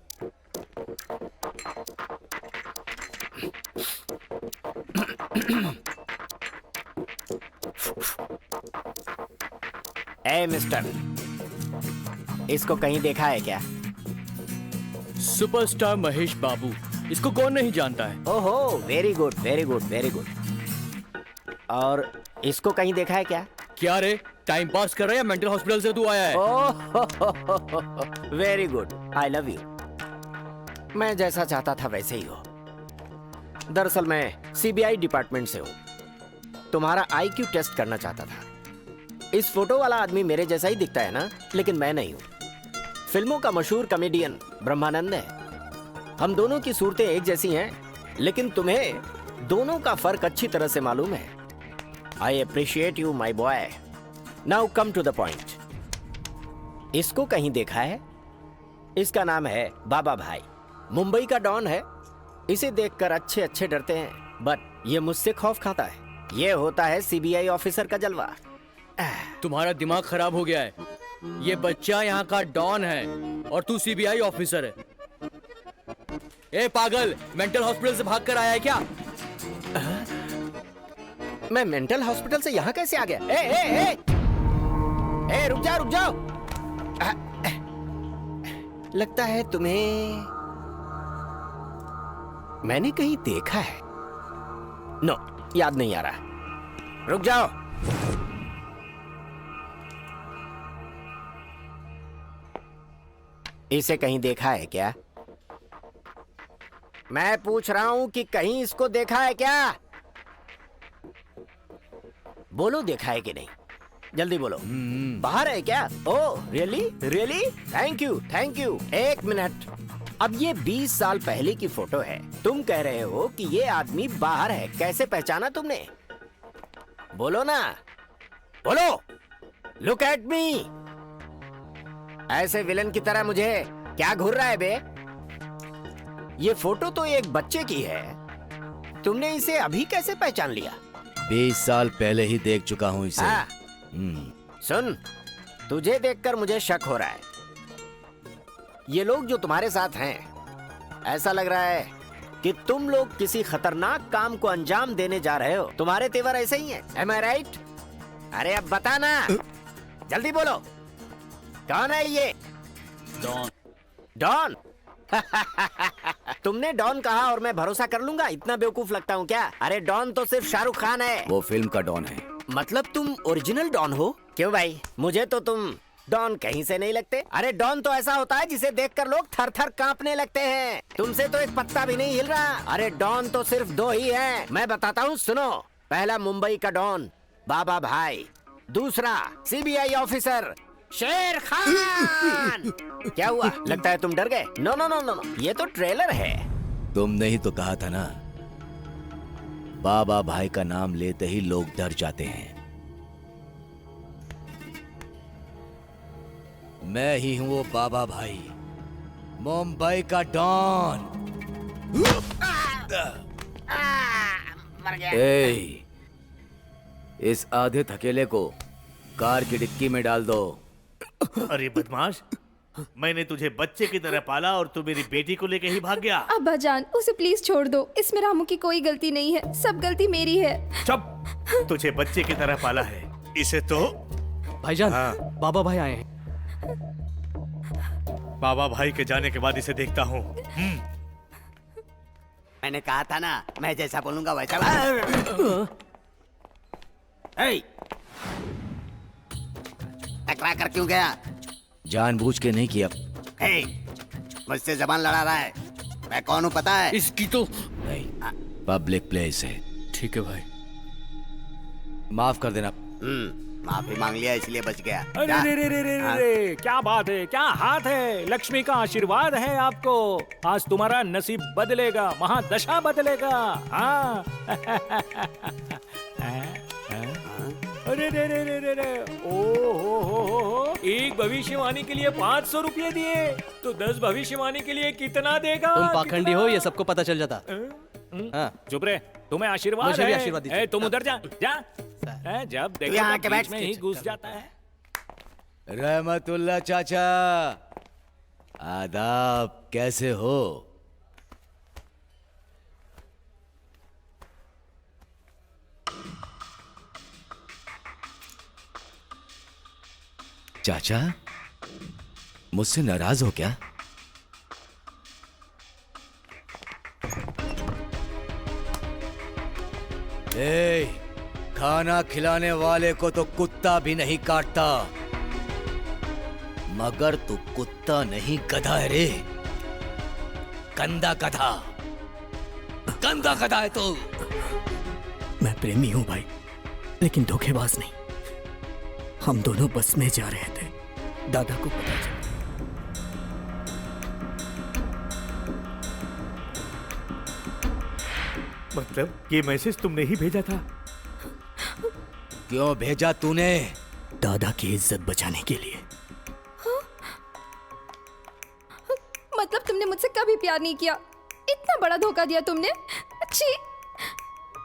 S1: ए मिस्टर, इसको कहीं देखा है क्या?
S12: सुपरस्टार महेश बाबू, इसको कौन नहीं जानता है?
S1: ओहो, very good very good very good. और इसको कहीं देखा है क्या?
S12: क्या रे, टाइम पास कर रहा है या मेंटल हॉस्पिटल से तू आया है?
S1: Oh very good, I love you. मैं जैसा चाहता था वैसे ही हो। दरअसल मैं सीबीआई डिपार्टमेंट से हूँ। तुम्हारा आईक्यू टेस्ट करना चाहता था। इस फोटो वाला आदमी मेरे जैसा ही दिखता है ना, लेकिन मैं नहीं हूँ। फिल्मों का मशहूर कॉमेडियन ब्रह्मानंद है। हम दोनों की सूरतें एक जैसी हैं, लेकिन तुम्हें दोनों का फर्क अच्छी तरह से मालूम है। I appreciate you my boy. Now come to the point. इसको कहीं देखा है? इसका नाम है बाबा भाई। मुंबई का डॉन है। इसे देखकर अच्छे अच्छे डरते हैं, बट ये मुझसे खौफ खाता है। ये होता है सीबीआई ऑफिसर का जलवा।
S12: तुम्हारा दिमाग खराब हो गया है। ये बच्चा यहाँ का डॉन है और तू सीबीआई ऑफिसर है।
S2: ए पागल, मेंटल हॉस्पिटल से भाग कर आया है क्या?
S1: मैं मेंटल हॉस्पिटल से यहाँ कैसे आ गया? ए, रुक जाओ। लगता है तुम्हें मैंने कहीं देखा है। नो, याद नहीं आ रहा। रुक जाओ। इसे कहीं देखा है क्या? मैं पूछ रहा हूं कि कहीं इसको देखा है क्या? बोलो, देखा है कि नहीं? जल्दी बोलो। बाहर है क्या? Oh really? Thank you. एक मिनट। अब ये 20 साल पहले की फोटो है। तुम कह रहे हो कि ये आदमी बाहर है। कैसे पहचाना तुमने? बोलो ना, बोलो। Look at me. ऐसे विलन की तरह मुझे क्या घूर रहा है बे? ये फोटो तो एक बच्चे की है। तुमने इसे अभी कैसे पहचान लिया?
S2: 20 साल पहले ही देख चुका हूँ इसे।
S1: सुन, तुझे देखकर मुझे शक हो रहा है। ये लोग जो तुम्हारे साथ हैं, ऐसा लग रहा है कि तुम लोग किसी खतरनाक काम को अंजाम देने जा रहे हो। तुम्हारे तेवर ऐसे ही हैं। Am I right? अरे अब बता ना, जल्दी बोलो। कौन है ये? डॉन। तुमने डॉन कहा और मैं भरोसा कर लूंगा? इतना बेवकूफ लगता हूँ क्या? अरे डॉन तो सिर्फ शाहरुख खान है।
S2: वो फिल्म का डॉन है।
S1: मतलब तुम ओरिजिनल डॉन हो? क्यों भाई, मुझे तो तुम डॉन कहीं से नहीं लगते। अरे डॉन तो ऐसा होता है जिसे देखकर लोग थर थर कांपने लगते हैं। तुमसे तो एक पत्ता भी नहीं हिल रहा। अरे डॉन तो सिर्फ 2 ही हैं। मैं बताता हूँ, सुनो। पहला मुंबई का डॉन बाबा भाई, दूसरा CBI ऑफिसर शेर खान। क्या हुआ? लगता है तुम डर गए। नो, ये तो ट्रेलर है।
S2: तुमने ही तो कहा था ना, बाबा भाई का नाम लेते ही लोग डर जाते हैं। मैं ही हूं वो बाबा भाई, मुंबई का डॉन।
S1: मर गया।
S2: इस आधे थकेले को कार की डिक्की में डाल दो।
S8: अरे बदमाश, मैंने तुझे बच्चे की तरह पाला और तू मेरी बेटी को लेके ही भाग गया।
S9: अब्बा जान, उसे प्लीज छोड़ दो। इसमें रामू की कोई गलती नहीं है, सब गलती मेरी है।
S8: चुप। तुझे बच्चे की तरह पाला है, इसे तो।
S7: भाईजान,
S8: हाँ।
S7: बाबा भाई आए हैं।
S8: बाबा भाई के जाने के बाद इसे देखता हूँ।
S16: मैंने कहा था ना, मैं जैसा बोलूंगा वैसा। टकरा कर क्यों गया?
S2: जानबूझ के नहीं किया।
S16: मुझसे जबान लड़ा रहा है। मैं कौन हूँ पता है?
S2: इसकी तो नहीं, पब्लिक प्लेस है।
S3: ठीक है भाई,
S2: माफ कर देना।
S16: माफी मांग लिया इसलिए बच गया।
S15: अरे क्या बात है, क्या हाथ है। लक्ष्मी का आशीर्वाद है आपको। आज तुम्हारा नसीब बदलेगा, महादशा बदलेगा। हाँ। अरे ओ एक भविष्यवाणी के लिए 500 रुपये दिए, तो 10 भविष्यवाणी के लिए कितना देगा?
S7: तुम पाखंडी हो, ये सबको पता चल जाता।
S15: चुप रहे, तुम्हें आशीर्वाद
S7: मुझे भी
S15: है।
S7: आशीर्वाद दीजिए।
S15: तुम उधर जा। जब देखो तो बीच में ही घुस जाता है।
S2: रहमतुल्लाह चाचा, आदाब, कैसे हो? चाचा, मुझसे नाराज हो क्या? खाना खिलाने वाले को तो कुत्ता भी नहीं काटता, मगर तू कुत्ता नहीं गधा है रे। गंदा गधा, गंदा गधा है तू।
S12: मैं प्रेमी हूं भाई, लेकिन धोखेबाज नहीं। हम दोनों बस में जा रहे थे, दादा को पता चला।
S8: मतलब ये मैसेज तुमने ही भेजा था?
S2: क्यों भेजा तूने?
S12: दादा की इज्जत बचाने के लिए।
S9: मतलब तुमने मुझसे कभी प्यार नहीं किया, इतना बड़ा धोखा दिया तुमने। अच्छी,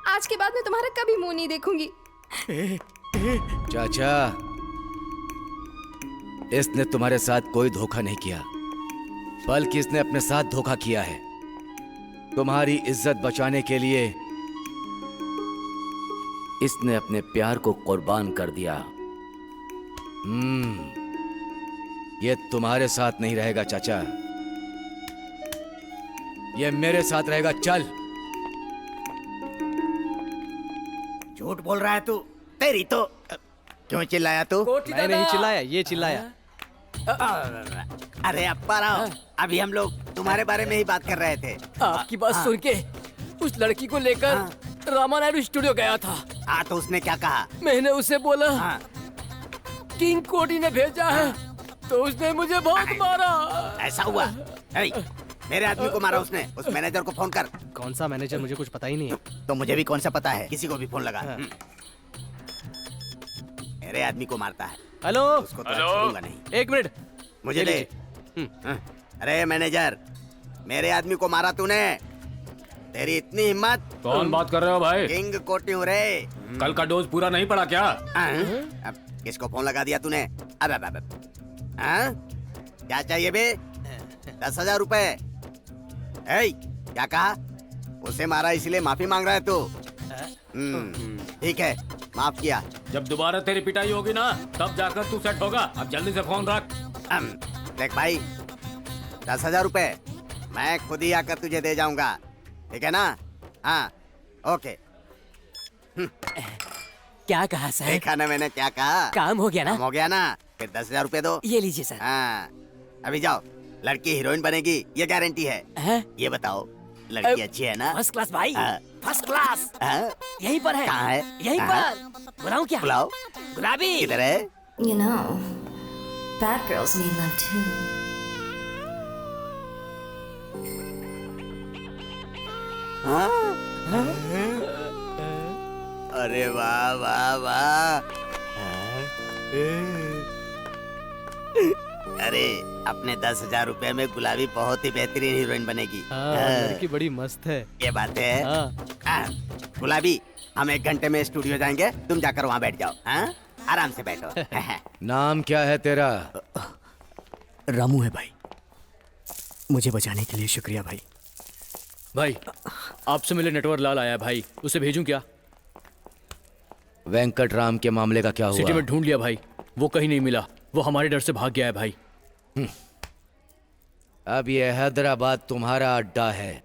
S9: आज के बाद मैं तुम्हारा कभी मुंह नहीं देखूंगी।
S2: चाचा, इसने तुम्हारे साथ कोई धोखा नहीं किया, बल्कि इसने अपने साथ धोखा किया है। तुम्हारी इज्जत बचाने के लिए इसने अपने प्यार को कुर्बान कर दिया। ये तुम्हारे साथ नहीं रहेगा चाचा, ये मेरे साथ रहेगा। चल।
S14: झूठ बोल रहा है तू। तेरी तो क्यों चिल्लाया तू?
S7: मैं नहीं चिल्लाया, ये चिल्लाया।
S14: अरे अप्पा राव, अभी हम लोग तुम्हारे बारे में ही बात कर रहे थे।
S10: आपकी बात सुन के उस लड़की को लेकर रामा नायडू स्टूडियो गया था।
S14: हाँ, तो उसने क्या कहा?
S10: मैंने उसे बोला किंग कोटी ने भेजा है, तो उसने मुझे बहुत मारा।
S14: ऐसा हुआ? मेरे आदमी को मारा उसने। उस मैनेजर को फोन कर।
S7: कौन सा मैनेजर? मुझे कुछ पता ही नहीं है।
S14: तो मुझे भी कौन सा पता है, किसी को भी फोन लगा। मेरे आदमी को मारता है।
S7: हेलो।
S14: उसको तो छोड़ूंगा नहीं।
S7: एक मिनट
S14: मुझे दे। अरे मैनेजर, मेरे आदमी को मारा तूने। तेरी इतनी हिम्मत?
S3: कौन बात कर रहे हो भाई?
S14: किंग कोटी हूँ रे।
S3: कल का डोज पूरा नहीं पड़ा क्या?
S14: अब किसको फोन लगा दिया तूने? अब क्या चाहिए बे? 10,000 रुपए। क्या कहा? उसे मारा इसलिए माफी मांग रहा है तू? ठीक है, माफ किया।
S3: जब दोबारा तेरी पिटाई होगी ना, तब जाकर तू सेट होगा। अब जल्दी से फोन रख।
S14: देख भाई, 10,000 रुपए मैं खुद ही आकर तुझे दे जाऊंगा, ठीक है ना? हाँ, ओके।
S10: क्या कहा सर?
S14: देखा ना मैंने क्या कहा?
S10: काम हो गया ना?
S14: काम हो गया ना? फिर 10,000 रुपए दो।
S10: ये लीजिए सर।
S14: हाँ, अभी जाओ। लड़की हीरोइन बनेगी, ये गारंटी है। ये बताओ, लड़की अच्छी है ना?
S10: फर्स्ट क्लास भाई, फर्स्ट क्लास। यहीं पर है।
S14: कहाँ है?
S10: यहीं पर। बुलाऊं क्या?
S14: बुलाओ।
S10: गुलाबी
S14: किधर है?
S17: You know, bad girls need love too.
S14: अरे वाह वाह वाह। अरे अपने 10,000 रुपए में गुलाबी बहुत ही बेहतरीन हीरोइन बनेगी।
S7: लड़की बड़ी मस्त है।
S14: ये बात है। गुलाबी, हम 1 घंटे में स्टूडियो जाएंगे, तुम जाकर वहाँ बैठ जाओ। आराम से बैठो।
S2: नाम क्या है तेरा?
S12: रामू है भाई। मुझे बचाने के लिए शुक्रिया भाई।
S18: भाई, आपसे मिले नेटवर्क लाल आया भाई, उसे भेजूं क्या?
S2: वेंकट राम के मामले का क्या हुआ?
S18: सिटी में ढूंढ लिया भाई, वो कहीं नहीं मिला। वो हमारे डर से भाग गया है भाई।
S2: अब ये हैदराबाद तुम्हारा अड्डा है।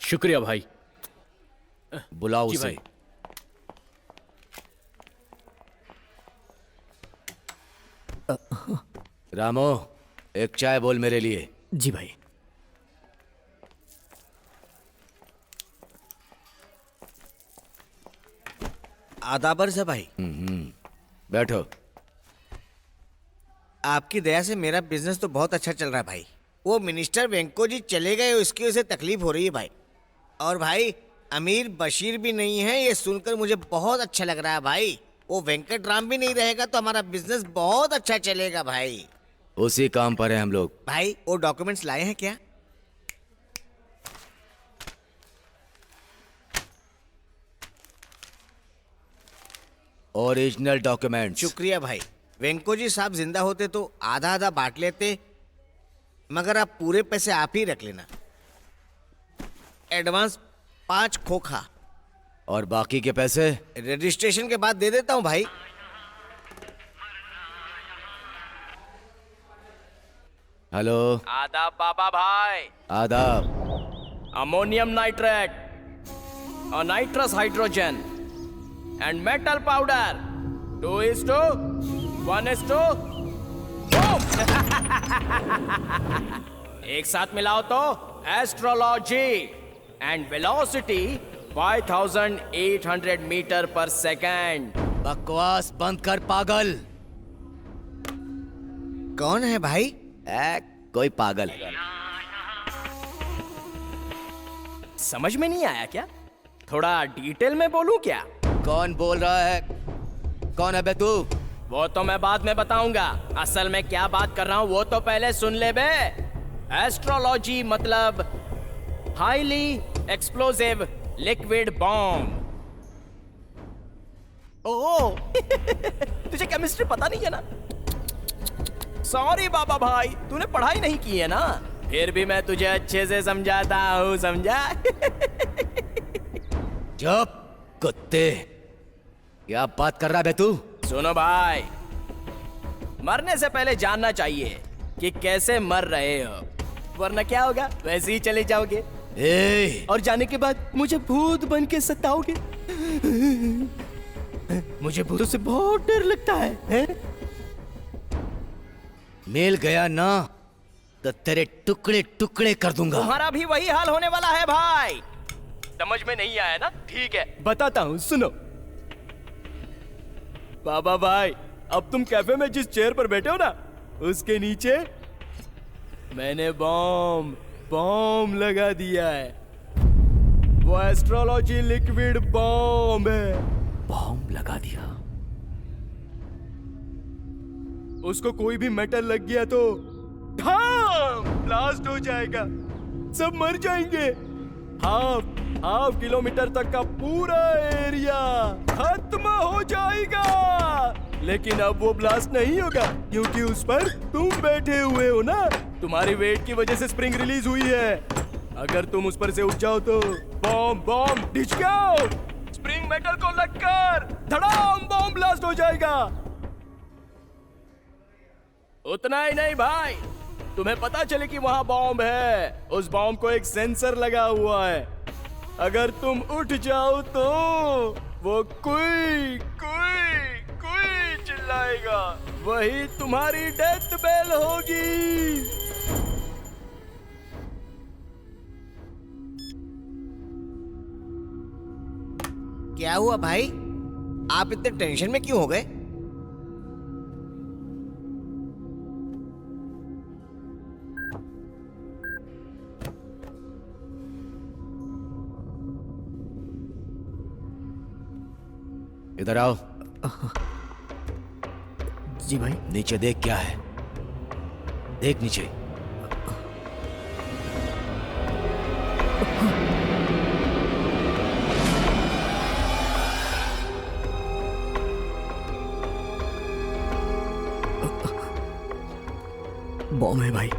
S18: शुक्रिया भाई।
S2: बुलाओ उसे।
S18: भाई।
S2: रामो, एक चाय बोल मेरे लिए।
S12: जी भाई।
S14: आदाबर से भाई।
S2: बैठो।
S14: आपकी दया से मेरा बिजनेस तो बहुत अच्छा चल रहा है भाई। वो मिनिस्टर वेंको जी चले गए, उसकी वजह से तकलीफ हो रही है भाई। और भाई अमीर बशीर भी नहीं है, ये सुनकर मुझे बहुत अच्छा लग रहा है भाई। वो वेंकट राम भी नहीं रहेगा तो हमारा बिजनेस बहुत अच्छा चलेगा भाई।
S2: उसी काम पर है हम लोग।
S14: भाई वो डॉक्यूमेंट्स लाए हैं क्या?
S2: Original documents.
S14: शुक्रिया भाई। वेंको जी साहब जिंदा होते तो आधा आधा बांट लेते, मगर आप पूरे पैसे आप ही रख लेना। एडवांस 5 खोखा।
S2: और बाकी के पैसे?
S14: रजिस्ट्रेशन के बाद दे देता हूँ भाई।
S2: हेलो।
S19: आदाब बाबा भाई।
S2: आदाब।
S19: अमोनियम नाइट्रेट और nitrous hydrogen and metal powder 2:1:2 एक साथ मिलाओ तो एस्ट्रोलॉजी एंड वेलोसिटी 5800 मीटर पर सेकेंड।
S2: बकवास बंद कर पागल।
S14: कौन है भाई?
S2: कोई पागल।
S19: समझ में नहीं आया क्या? थोड़ा डिटेल में बोलूं क्या?
S2: कौन बोल रहा है? कौन है बे तू?
S19: वो तो मैं बाद में बताऊंगा। असल में क्या बात कर रहा हूँ वो तो पहले सुन ले बे। एस्ट्रोलॉजी मतलब हाईली एक्सप्लोसिव लिक्विड बॉम्ब। ओह तुझे केमिस्ट्री पता नहीं है ना? सॉरी बाबा भाई, तूने पढ़ाई नहीं की है ना? फिर भी मैं तुझे अच्छे से समझाता हूँ, समझा?
S2: चुप कुत्ते, क्या बात कर रहा है बे तू?
S19: सुनो भाई, मरने से पहले जानना चाहिए कि कैसे मर रहे हो, वरना क्या होगा, वैसे ही चले जाओगे। और जाने के बाद मुझे भूत बन के सताओगे। मुझे भूतों से बहुत डर लगता है?
S2: मिल गया ना तो तेरे टुकड़े टुकड़े कर दूंगा।
S19: तुम्हारा भी वही हाल होने वाला है भाई। समझ में नहीं आया ना? ठीक है, बताता हूँ, सुनो। बाबा भाई, अब तुम कैफे में जिस चेयर पर बैठे हो ना, उसके नीचे मैंने बॉम्ब लगा दिया है। वो एस्ट्रोलॉजी लिक्विड बॉम्ब है।
S2: बॉम्ब लगा दिया?
S19: उसको कोई भी मेटल लग गया तो ब्लास्ट हो जाएगा, सब मर जाएंगे। हाफ किलोमीटर तक का पूरा एरिया खत्म हो जाएगा। लेकिन अब वो ब्लास्ट नहीं होगा, क्योंकि उस पर तुम बैठे हुए हो ना। तुम्हारी वेट की वजह से स्प्रिंग रिलीज हुई है। अगर तुम उस पर से उठ जाओ तो बॉम्ब डिच जाओ, स्प्रिंग मेटल को लगकर धड़ाम बॉम्ब ब्लास्ट हो जाएगा। उतना ही नहीं भाई, तुम्हें पता चले कि वहां बॉम्ब है, उस बॉम्ब को एक सेंसर लगा हुआ है। अगर तुम उठ जाओ तो वो कुई चिल्लाएगा, वही तुम्हारी डेथ बेल होगी।
S14: क्या हुआ भाई, आप इतने टेंशन में क्यों हो गए?
S2: इधर आओ।
S12: जी भाई।
S2: नीचे देख, क्या है? देख नीचे।
S12: बॉम्ब है भाई।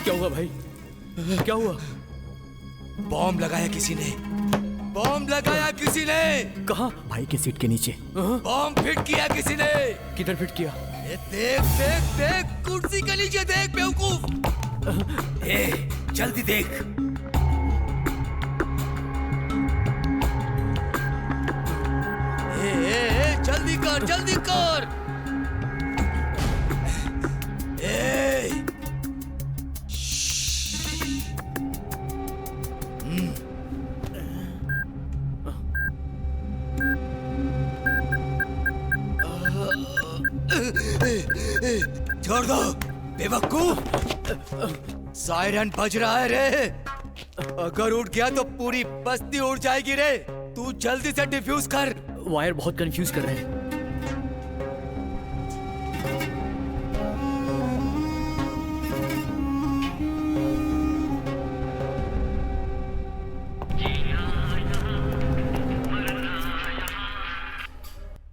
S18: क्या हुआ भाई, क्या हुआ?
S2: बॉम्ब लगाया किसी ने, बॉम्ब लगाया किसी ने।
S18: कहाँ?
S12: भाई के सीट के नीचे।
S2: बॉम्ब फिट किया किसी ने।
S18: किधर फिट किया?
S2: देख देख देख, कुर्सी के नीचे देख बेवकूफ। जल्दी देख। जल्दी कर। छोड़ दो बेवकूफ, सायरन बज रहा है रे। अगर उठ गया तो पूरी बस्ती उड़ जाएगी रे। तू जल्दी से डिफ्यूज कर।
S18: वायर बहुत कंफ्यूज कर रहे हैं।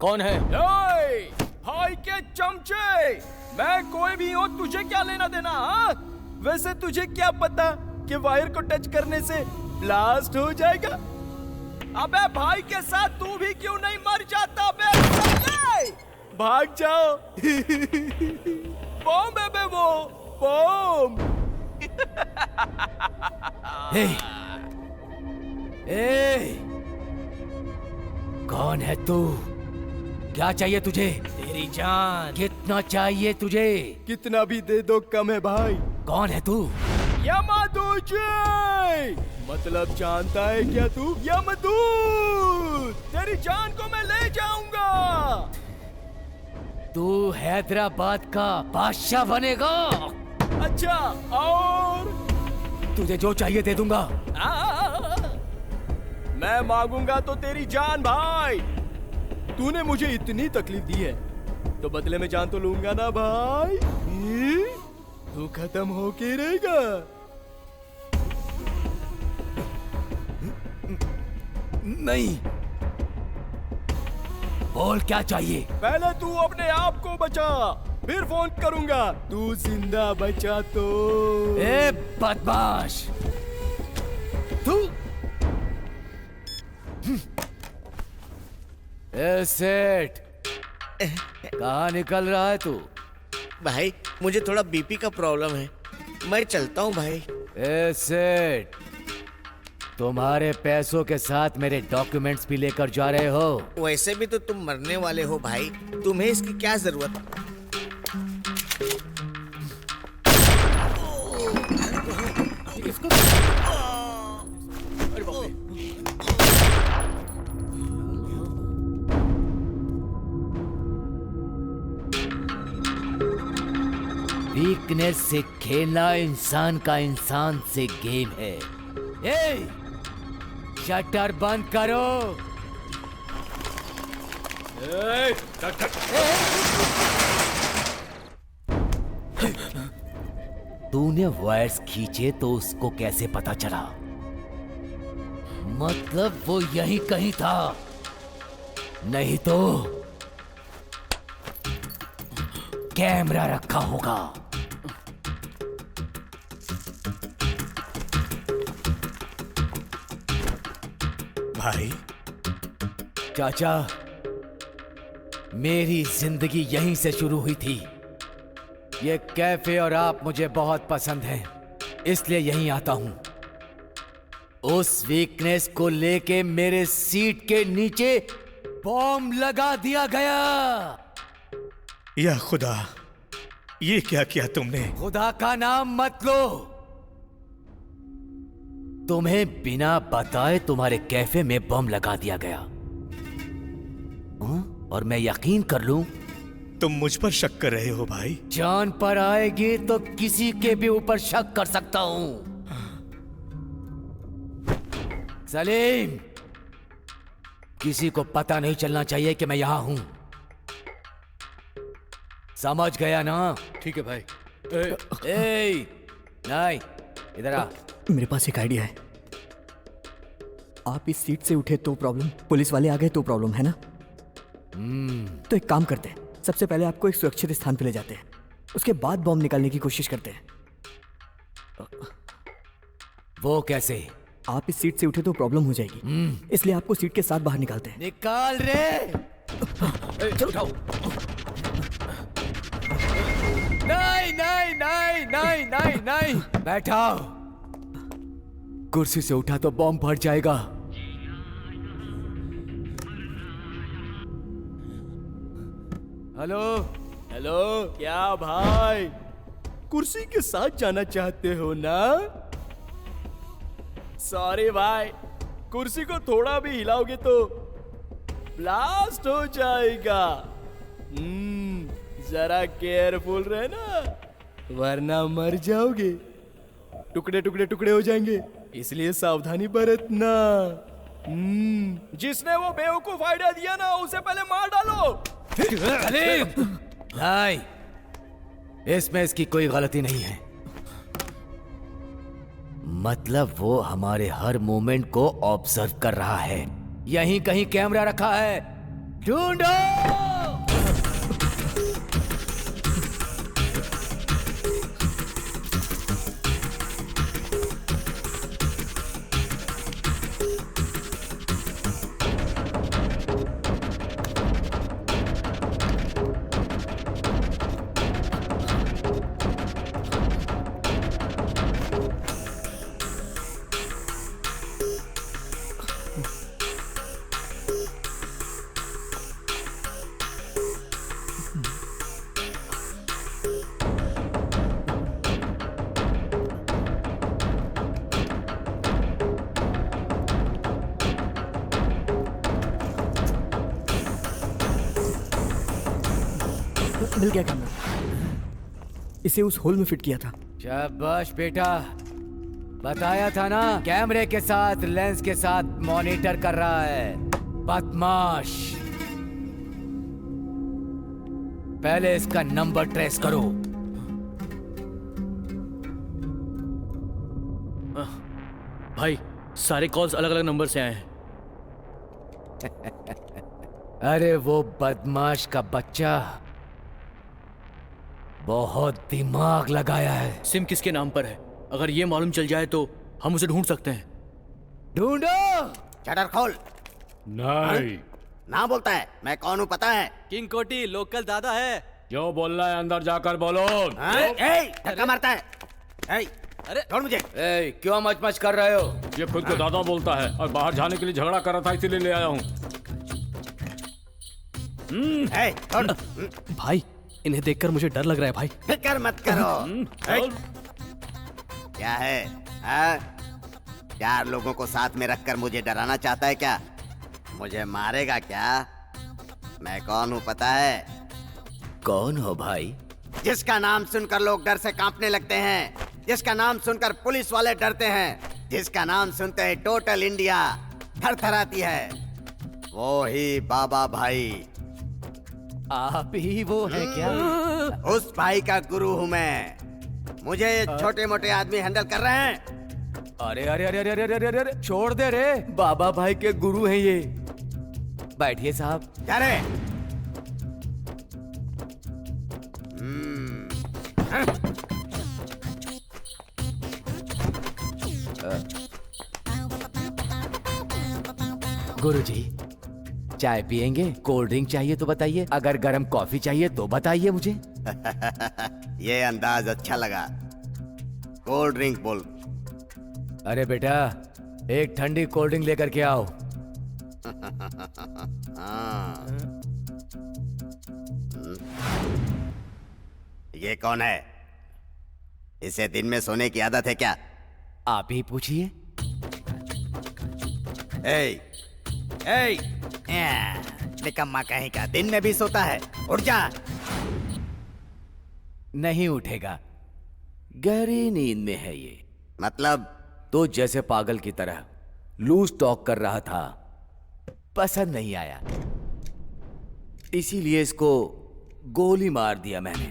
S18: कौन है?
S19: भाई के चमचे, मैं कोई भी हो, तुझे क्या लेना देना? हाँ, वैसे तुझे क्या पता कि वायर को टच करने से ब्लास्ट हो जाएगा? अबे भाई के साथ तू भी क्यों नहीं मर जाता बे? भाग जाओ। बॉम्ब है बे, वो बॉम्ब।
S2: कौन है तू? क्या चाहिए तुझे?
S19: तेरी जान।
S2: कितना चाहिए तुझे?
S19: कितना भी दे दो कम है भाई।
S2: कौन है तू?
S19: यमदूत। मतलब जानता है क्या तू? यमदूत। तेरी जान को मैं ले जाऊंगा।
S2: तू हैदराबाद का बादशाह बनेगा।
S19: अच्छा, और
S2: तुझे जो चाहिए दे दूंगा।
S19: मैं मांगूंगा तो तेरी जान भाई। तूने मुझे इतनी तकलीफ दी है तो बदले में जान तो लूंगा ना भाई। तू खत्म होके रहेगा।
S2: नहीं, बोल क्या चाहिए।
S19: पहले तू अपने आप को बचा, फिर फोन करूंगा। तू जिंदा बचा तो।
S2: ए बदमाश, तू ए सेठ, कहाँ निकल रहा है तू?
S14: भाई मुझे थोड़ा बीपी का प्रॉब्लम है, मैं चलता हूँ भाई।
S2: ए सेठ, तुम्हारे पैसों के साथ मेरे डॉक्यूमेंट्स भी लेकर जा रहे हो?
S14: वैसे भी तो तुम मरने वाले हो भाई, तुम्हें इसकी क्या जरूरत?
S2: वीकनेस से खेलना इंसान का इंसान से गेम है। ए, शटर बंद करो। तूने वायर्स खींचे तो उसको कैसे पता चला? मतलब वो यहीं कहीं था, नहीं तो कैमरा रखा होगा।
S8: भाई
S2: चाचा, मेरी जिंदगी यहीं से शुरू हुई थी। ये कैफे और आप मुझे बहुत पसंद हैं, इसलिए यहीं आता हूं। उस वीकनेस को लेके मेरे सीट के नीचे बॉम्ब लगा दिया गया।
S8: या खुदा, ये क्या किया तुमने?
S2: खुदा का नाम मत लो। तुम्हें बिना बताए तुम्हारे कैफे में बम लगा दिया गया। और मैं यकीन कर लूं?
S8: तुम मुझ पर शक कर रहे हो भाई?
S2: जान पर आएगी तो किसी के भी ऊपर शक कर सकता हूं। सलीम, किसी को पता नहीं चलना चाहिए कि मैं यहां हूं। समझ गया ना?
S18: ठीक है भाई।
S2: नहीं, इधर आ।
S12: मेरे पास एक आइडिया है। आप इस सीट से उठे तो प्रॉब्लम, पुलिस वाले आ गए तो प्रॉब्लम है ना? तो एक काम करते हैं, सबसे पहले आपको एक सुरक्षित स्थान पे ले जाते हैं, उसके बाद बॉम्ब निकालने की कोशिश करते हैं।
S2: वो कैसे?
S12: आप इस सीट से उठे तो प्रॉब्लम हो जाएगी, इसलिए आपको सीट के साथ बाहर निकालते हैं।
S2: निकाल रे।
S12: चलो उठाओ।
S2: नहीं नहीं नहीं नहीं नहीं नहीं, बैठाओ। कुर्सी से उठा तो बॉम्ब फट जाएगा।
S19: हेलो हेलो, क्या भाई कुर्सी के साथ जाना चाहते हो ना? सॉरी भाई, कुर्सी को थोड़ा भी हिलाओगे तो ब्लास्ट हो जाएगा। जरा केयरफुल रहना, वरना मर जाओगे। टुकड़े टुकड़े टुकड़े हो जाएंगे, इसलिए सावधानी बरतना। जिसने वो बेवकूफ आइडिया दिया ना, उसे पहले मार डालो।
S2: नहीं, इसमें इसकी कोई गलती नहीं है। मतलब वो हमारे हर मूवमेंट को ऑब्जर्व कर रहा है। यहीं कहीं कैमरा रखा है, ढूंढो।
S12: मिल गया कैमरा, इसे उस होल में फिट किया था।
S2: शाबाश बेटा, बताया था ना, कैमरे के साथ लेंस के साथ मॉनिटर कर रहा है, बदमाश। पहले इसका नंबर ट्रेस करो।
S18: भाई सारे कॉल्स अलग अलग नंबर से आए हैं।
S2: अरे वो बदमाश का बच्चा बहुत दिमाग लगाया है।
S18: सिम किसके नाम पर है? अगर ये मालूम चल जाए तो हम उसे ढूंढ सकते हैं।
S1: ढूंढो। शटर खोल।
S3: नहीं।
S1: ना बोलता है, मैं कौन हूँ पता है?
S7: किंग कोटी लोकल दादा है।
S3: जो बोलना है अंदर जाकर बोलो।
S1: धक्का मारता है।
S7: अरे
S1: छोड़ मुझे।
S2: क्यों मच कर रहे हो?
S3: ये खुद को दादा बोलता है और बाहर जाने के लिए झगड़ा कर रहा था, इसीलिए ले आया हूँ।
S7: भाई इन्हें देखकर मुझे डर लग रहा है भाई।
S1: फिक्र मत करो। क्या है? हाँ? 4 लोगों को साथ में रखकर मुझे डराना चाहता है क्या? मुझे मारेगा क्या? मैं कौन हूँ पता है?
S2: कौन हो भाई?
S1: जिसका नाम सुनकर लोग डर से कांपने लगते हैं, जिसका नाम सुनकर पुलिस वाले डरते हैं, जिसका नाम सुनते ही टोटल इंडिया थरथराती है, वो ही बाबा भाई।
S2: आप ही वो है क्या?
S1: उस भाई का गुरु हूँ मैं। मुझे छोटे मोटे आदमी हैंडल कर रहे हैं।
S2: अरे अरे अरे अरे अरे अरे अरे छोड़ दे रे, बाबा भाई के गुरु हैं ये। बैठिए साहब।
S1: क्या रे?
S2: गुरुजी, चाय पियेंगे? कोल्ड ड्रिंक चाहिए तो बताइए, अगर गर्म कॉफी चाहिए तो बताइए मुझे।
S1: ये अंदाज अच्छा लगा। कोल्ड ड्रिंक बोल।
S2: अरे बेटा, एक ठंडी कोल्ड ड्रिंक लेकर के आओ।
S1: ये कौन है? इसे दिन में सोने की आदत है क्या?
S2: आप ही पूछिए।
S1: निकम्मा कहीं का, दिन में भी सोता है। उठ जा।
S2: नहीं उठेगा, गहरी नींद में है ये।
S1: मतलब?
S2: तो जैसे पागल की तरह लूज टॉक कर रहा था, पसंद नहीं आया, इसीलिए इसको गोली मार दिया मैंने।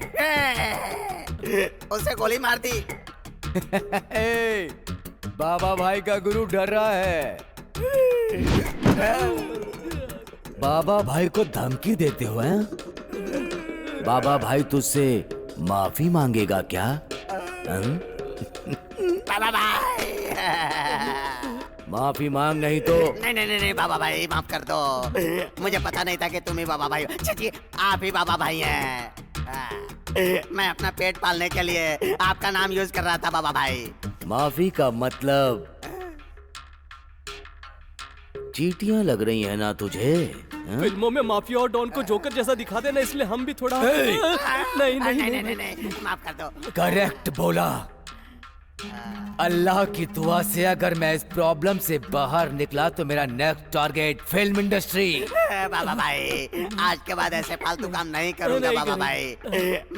S1: उसे गोली मार दी।
S2: बाबा भाई का गुरु डर रहा है। बाबा भाई को धमकी देते हो हैं? बाबा भाई तुझसे माफी मांगेगा क्या?
S1: बाबा भाई।
S2: माफी मांग, नहीं तो।
S1: नहीं बाबा भाई माफ कर दो। मुझे पता नहीं था कि तुम ही बाबा भाई हो। जी आप ही बाबा भाई हैं। मैं अपना पेट पालने के लिए आपका नाम यूज कर रहा था बाबा भाई।
S2: माफी का मतलब चीटियां लग रही है ना तुझे?
S7: फिल्मों में माफिया और डॉन को जोकर जैसा दिखा देना, इसलिए हम भी थोड़ा नहीं
S1: माफ कर दो।
S2: करेक्ट बोला। अल्लाह की दुआ से अगर मैं इस प्रॉब्लम से बाहर निकला तो मेरा नेक्स्ट टारगेट फिल्म इंडस्ट्री।
S1: बाबा भाई, आज के बाद ऐसे फालतू काम नहीं करूंगा बाबा भाई।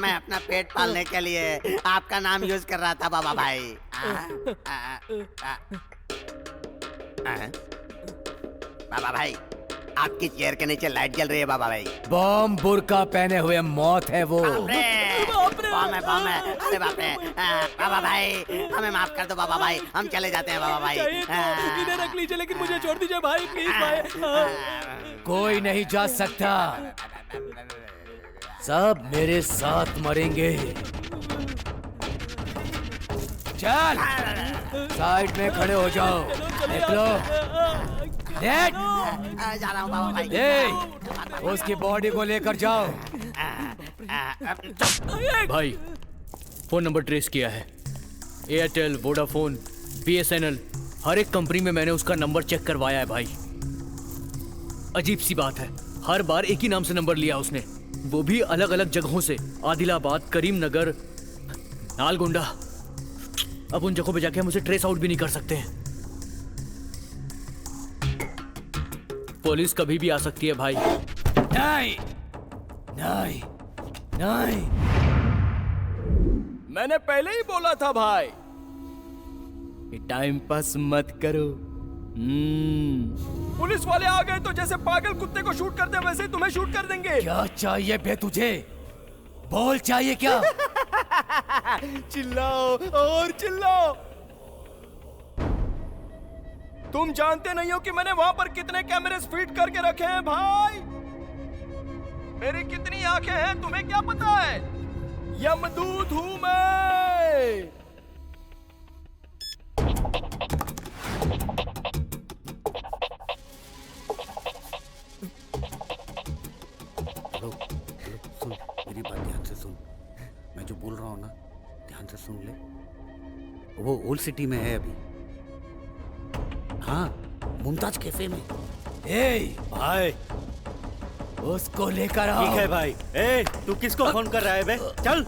S1: मैं अपना पेट पालने के लिए आपका नाम यूज कर रहा था बाबा भाई। बाबा भाई, आपकी चेयर के नीचे लाइट जल रही है बाबा भाई।
S2: बॉम्ब बुर्का पहने हुए मौत है वो।
S1: बॉम्ब है। अरे बाप रे। बाबा भाई, हमें माफ कर दो बाबा भाई, हम चले जाते हैं बाबा भाई।
S7: इन्हें रख लीजिए, लेकिन मुझे छोड़ दीजिए भाई, प्लीज भाई।
S2: कोई नहीं जा सकता, सब मेरे साथ मरेंगे। चल, साइड में खड़े हो जाओ। निकलो।
S1: जा रहा हूँ बाबा भाई।
S2: उसकी बॉडी को लेकर जाओ।
S18: भाई, फोन नंबर ट्रेस किया है। एयरटेल, वोडाफोन, BSNL, हर एक कंपनी में मैंने उसका नंबर चेक करवाया है भाई। अजीब सी बात है, हर बार एक ही नाम से नंबर लिया उसने, वो भी अलग अलग जगहों से। आदिलाबाद, करीमनगर, नालगोंडा। अब उन जगहों पे जाके हम उसे ट्रेस आउट भी नहीं कर सकते हैं। पुलिस कभी भी आ सकती है भाई।
S2: नहीं, नहीं, नहीं।
S19: मैंने पहले ही बोला था भाई कि टाइम पास मत करो। पुलिस वाले आ गए तो जैसे पागल कुत्ते को शूट करते हैं वैसे ही तुम्हें शूट कर देंगे।
S2: क्या चाहिए बे तुझे? बोल चाहिए क्या?
S19: चिल्लाओ और चिल्लाओ। तुम जानते नहीं हो कि मैंने वहां पर कितने कैमरे फिट करके रखे हैं भाई। मेरी कितनी आंखें हैं तुम्हें क्या पता है? यमदूत हूं मैं।
S20: सुन मेरी बात ध्यान से सुन। मैं जो बोल रहा हूँ ना ध्यान से सुन ले। वो ओल्ड सिटी में है अभी। हाँ मुमताज कैफे में।
S2: ए
S20: भाई
S2: उसको लेकर आओ।
S20: ठीक है भाई। ए तू किसको फोन कर रहा है बे? चल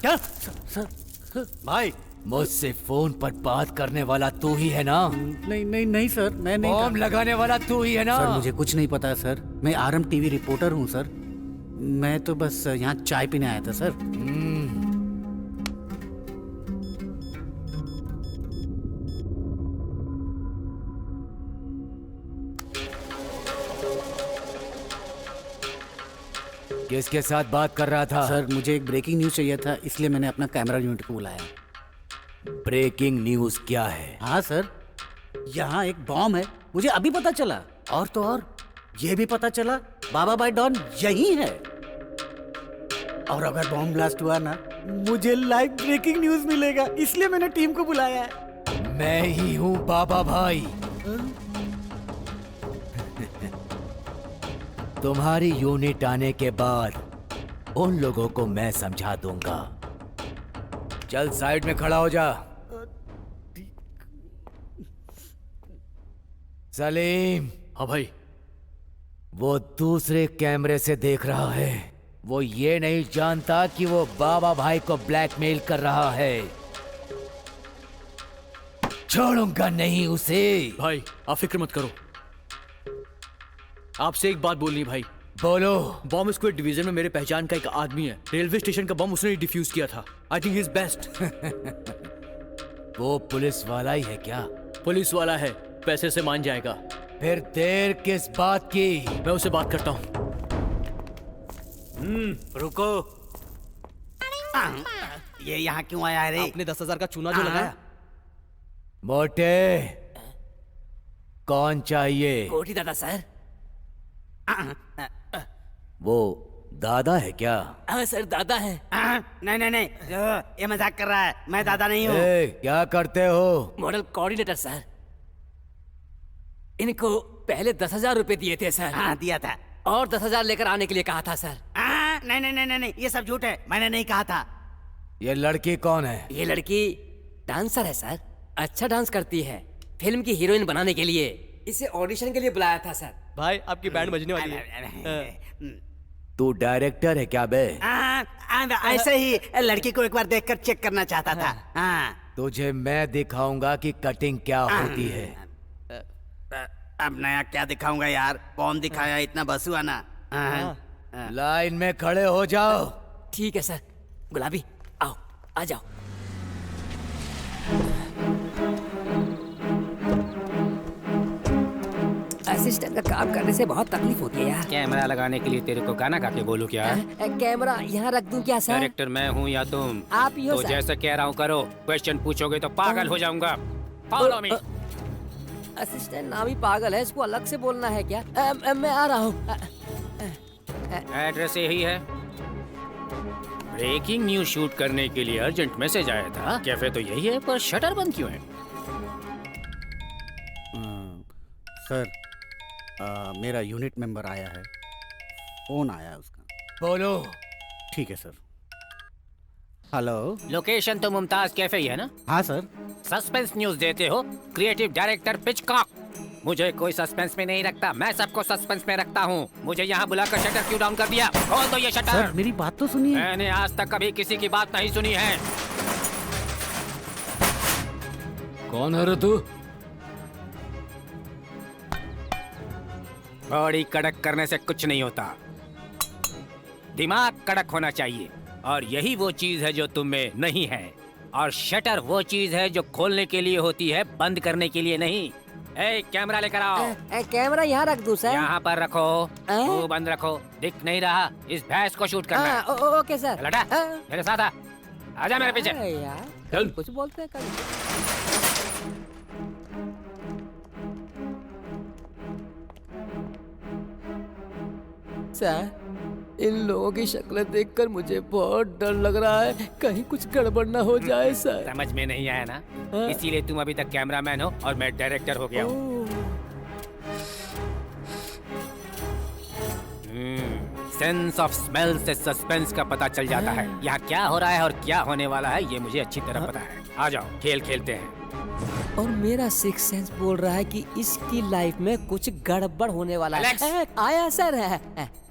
S20: चल भाई।
S2: मुझसे फोन पर बात करने वाला तू ही है ना?
S20: नहीं नहीं नहीं सर, मैं नहीं।
S2: बॉम्ब लगाने वाला तू ही है ना?
S20: सर मुझे कुछ नहीं पता है सर। मैं आरएम टीवी रिपोर्टर हूँ सर। मैं तो बस यहाँ चाय पीने आया था सर।
S2: किसके साथ बात कर रहा था?
S20: सर मुझे एक ब्रेकिंग न्यूज चाहिए था, इसलिए मैंने अपना कैमरा यूनिट को बुलाया।
S2: ब्रेकिंग न्यूज क्या है?
S20: हाँ सर, यहाँ एक बॉम्ब है, मुझे अभी पता चला। और तो और ये भी पता चला बाबा भाई डॉन यही है। और अगर बॉम्ब ब्लास्ट हुआ ना मुझे लाइव ब्रेकिंग न्यूज मिलेगा, इसलिए मैंने टीम को बुलाया है।
S2: मैं ही हूँ बाबा भाई। तुम्हारी यूनिट आने के बाद उन लोगों को मैं समझा दूंगा। चल साइड में खड़ा हो जा। सलीम।
S18: हाँ भाई।
S2: वो दूसरे कैमरे से देख रहा है। वो ये नहीं जानता कि वो बाबा भाई को ब्लैकमेल कर रहा है। छोड़ूंगा नहीं उसे।
S18: भाई आप फिक्र मत करो। आपसे एक बात बोलनी भाई।
S2: बोलो।
S18: बॉम्ब स्क्वाड डिवीजन में मेरे पहचान का एक आदमी है। रेलवे स्टेशन का बम उसने डिफ्यूज किया था। I think he is best.
S2: वो पुलिस वाला ही है क्या?
S18: पुलिस वाला है, पैसे से मान जाएगा।
S2: फिर देर किस बात की?
S18: मैं उससे बात करता हूँ।
S14: रुको। ये यहाँ क्यों आया है रे?
S7: आपने 10,000 का चूना जो लगाया।
S2: मोटे कौन चाहिए?
S11: कोठी दादा सर।
S2: वो दादा है क्या?
S11: हाँ सर दादा है।
S14: नहीं नहीं नहीं, ये मजाक कर रहा है। मैं दादा नहीं हूँ।
S2: क्या करते हो?
S11: Model coordinator sir. इनको पहले 10,000 रुपए दिए थे सर।
S14: हाँ दिया था।
S11: और 10,000 लेकर आने के लिए कहा था सर।
S14: नहीं नहीं नहीं नहीं, ये सब झूठ है, मैंने नहीं कहा था।
S2: ये लड़की कौन है?
S11: ये लड़की डांसर है सर। अच्छा डांस करती है। फिल्म की हीरोइन बनाने के लिए इसे ऑडिशन के लिए बुलाया था सर।
S7: भाई आपकी बैंड बजने वाली है।
S2: तू डायरेक्टर है क्या बे?
S14: ऐसे ही लड़की को एक बार देखकर चेक करना चाहता था।
S2: तुझे मैं दिखाऊंगा कि कटिंग क्या होती है।
S14: अब नया क्या दिखाऊंगा यार? कौन दिखाया इतना बसुआ ना।
S2: लाइन में खड़े हो जाओ।
S11: ठीक है सर। गुलाबी आओ, आ जाओ। असिस्टेंट का काम करने से बहुत तकलीफ होती है यार।
S15: कैमरा लगाने के लिए तेरे को गाना गा के बोलूं क्या?
S11: कैमरा यहाँ रख दूं क्या सर?
S15: डायरेक्टर मैं हूँ या तुम?
S11: आप ही हो
S15: तो
S11: सर।
S15: जैसा कह रहा हूँ करो। क्वेश्चन पूछोगे तो पागल हो जाऊंगा। Follow me.
S11: असिस्टेंट नाम ही पागल है, इसको अलग से बोलना है क्या? मैं आ रहा हूँ।
S15: एड्रेस यही है। ब्रेकिंग न्यूज शूट करने के लिए अर्जेंट मैसेज आया था। कैफे तो यही है, पर शटर बंद क्यों है?
S20: सर मेरा यूनिट मेंबर आया है, फोन आया उसका।
S2: बोलो।
S20: ठीक है सर। हेलो।
S15: लोकेशन तो मुमताज कैफे ही है ना?
S20: हाँ सर।
S15: सस्पेंस न्यूज देते हो? Creative director Pitchcock. मुझे कोई सस्पेंस में नहीं रखता, मैं सबको सस्पेंस में रखता हूँ। मुझे यहाँ बुलाकर शटर क्यों डाउन कर दिया? खोल दो ये शटर।
S20: सर मेरी बात तो सुनिए।
S15: मैंने आज तक कभी किसी की बात नहीं सुनी है।
S3: कौन है रे तू?
S15: बॉडी कड़क करने से कुछ नहीं होता।
S21: दिमाग कड़क होना चाहिए, और यही वो चीज है जो तुम में नहीं है। और शटर वो चीज है जो खोलने के लिए होती है, बंद करने के लिए नहीं। ए, कैमरा लेकर आओ।
S22: कैमरा यहाँ रख दूं सर?
S21: यहाँ पर रखो, मुंह बंद रखो, दिख नहीं रहा, इस भैंस को शूट करना है।
S22: Okay sir.
S21: लटा, मेरे साथ आ, आजा मेरे पीछे।
S22: यार
S21: चल।
S22: कुछ बोलते हैं कभी। सर, इन लोगों की शक्लें देखकर मुझे बहुत डर लग रहा है, कहीं कुछ गड़बड़ ना हो जाए सर।
S21: समझ में नहीं आया ना? इसीलिए तुम अभी तक कैमरामैन हो और मैं डायरेक्टर हो गया हूँ। सेंस ऑफ स्मेल से सस्पेंस का पता चल जाता है। यहाँ क्या हो रहा है और क्या होने वाला है ये मुझे अच्छी तरह पता है। आ जाओ, खेल खेलते हैं।
S22: और मेरा सिक्स सेंस बोल रहा है कि इसकी लाइफ में कुछ गड़बड़ होने वाला है। आया सर।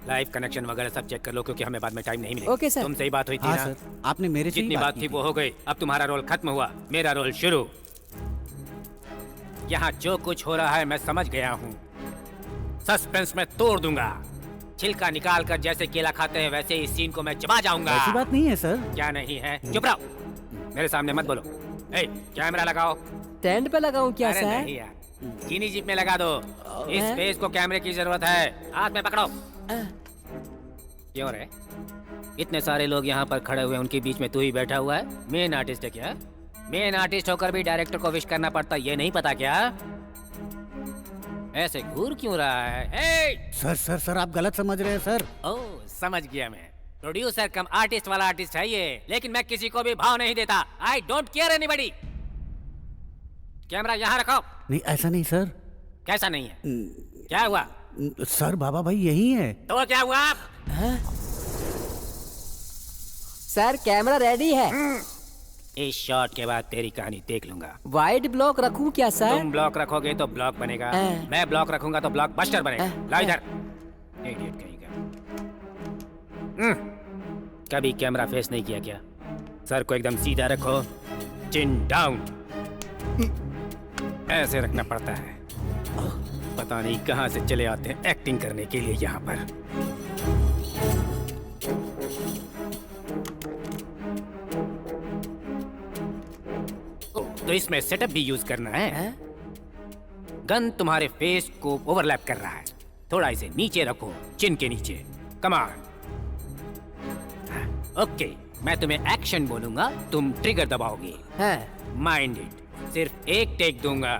S21: लाइव कनेक्शन वगैरह सब चेक कर लो, क्योंकि हमें बाद में टाइम नहीं मिलेगा।
S22: Okay sir.
S21: तुमसे ही बात हुई थी
S20: हाँ
S21: ना?
S20: सर, आपने मेरे से ही
S21: जितनी
S20: बात
S21: बात
S20: की
S21: थी
S20: थी।
S21: वो हो गई। अब तुम्हारा रोल खत्म हुआ, मेरा रोल शुरू। यहाँ जो कुछ हो रहा है मैं समझ गया हूँ। सस्पेंस में तोड़ दूंगा। छिलका निकाल कर जैसे केला खाते हैं वैसे इस सीन को मैं चबा जाऊंगा।
S20: ऐसी बात नहीं है सर।
S21: क्या नहीं है? चुप रहो, मेरे सामने मत बोलो। ए, कैमरा लगाओ।
S22: स्टैंड पे लगाऊं क्या
S21: अरे
S22: सर?
S21: नहीं यार, चीनी जीप में लगा दो। इस फेस को कैमरे की जरूरत है। हाथ में पकड़ो। क्यों रे? इतने सारे लोग यहाँ पर खड़े हुए, उनके बीच में तू ही बैठा हुआ है। मेन आर्टिस्ट है क्या? मेन आर्टिस्ट होकर भी डायरेक्टर को विश करना पड़ता, ये नहीं पता क्या? ऐसे घूर क्यों रहा है?
S20: सर आप गलत समझ रहे हैं सर।
S21: ओह, समझ गया मैं। प्रोड्यूसर कम आर्टिस्ट वाला आर्टिस्ट है ये, लेकिन मैं किसी को भी भाव नहीं देता। I don't care anybody. Camera यहाँ रखो।
S20: नहीं, ऐसा नहीं सर।
S21: कैसा नहीं है? क्या हुआ?
S20: सर बाबा भाई यही है।
S21: तो क्या हुआ?
S22: सर कैमरा रेडी है।
S21: इस शॉट के बाद तेरी कहानी देख लूंगा।
S22: वाइड ब्लॉक रखूं क्या सर?
S21: तुम ब्लॉक रखोगे तो ब्लॉक बनेगा, मैं ब्लॉक रखूंगा तो ब्लॉक बस्टर बनेगा। ला इधर। इडियट कहीं का। कभी कैमरा फेस नहीं किया क्या? सर को एकदम सीधा रखो, चिन डाउन। ऐसे रखना पड़ता है। पता नहीं कहां से चले आते हैं एक्टिंग करने के लिए यहाँ पर। तो इसमें सेटअप भी यूज करना है। गन तुम्हारे फेस को ओवरलैप कर रहा है। थोड़ा इसे नीचे रखो, चिन के नीचे। कमान। ओके, मैं तुम्हें एक्शन बोलूंगा, तुम ट्रिगर दबाओगे। Mind it. सिर्फ एक टेक दूंगा।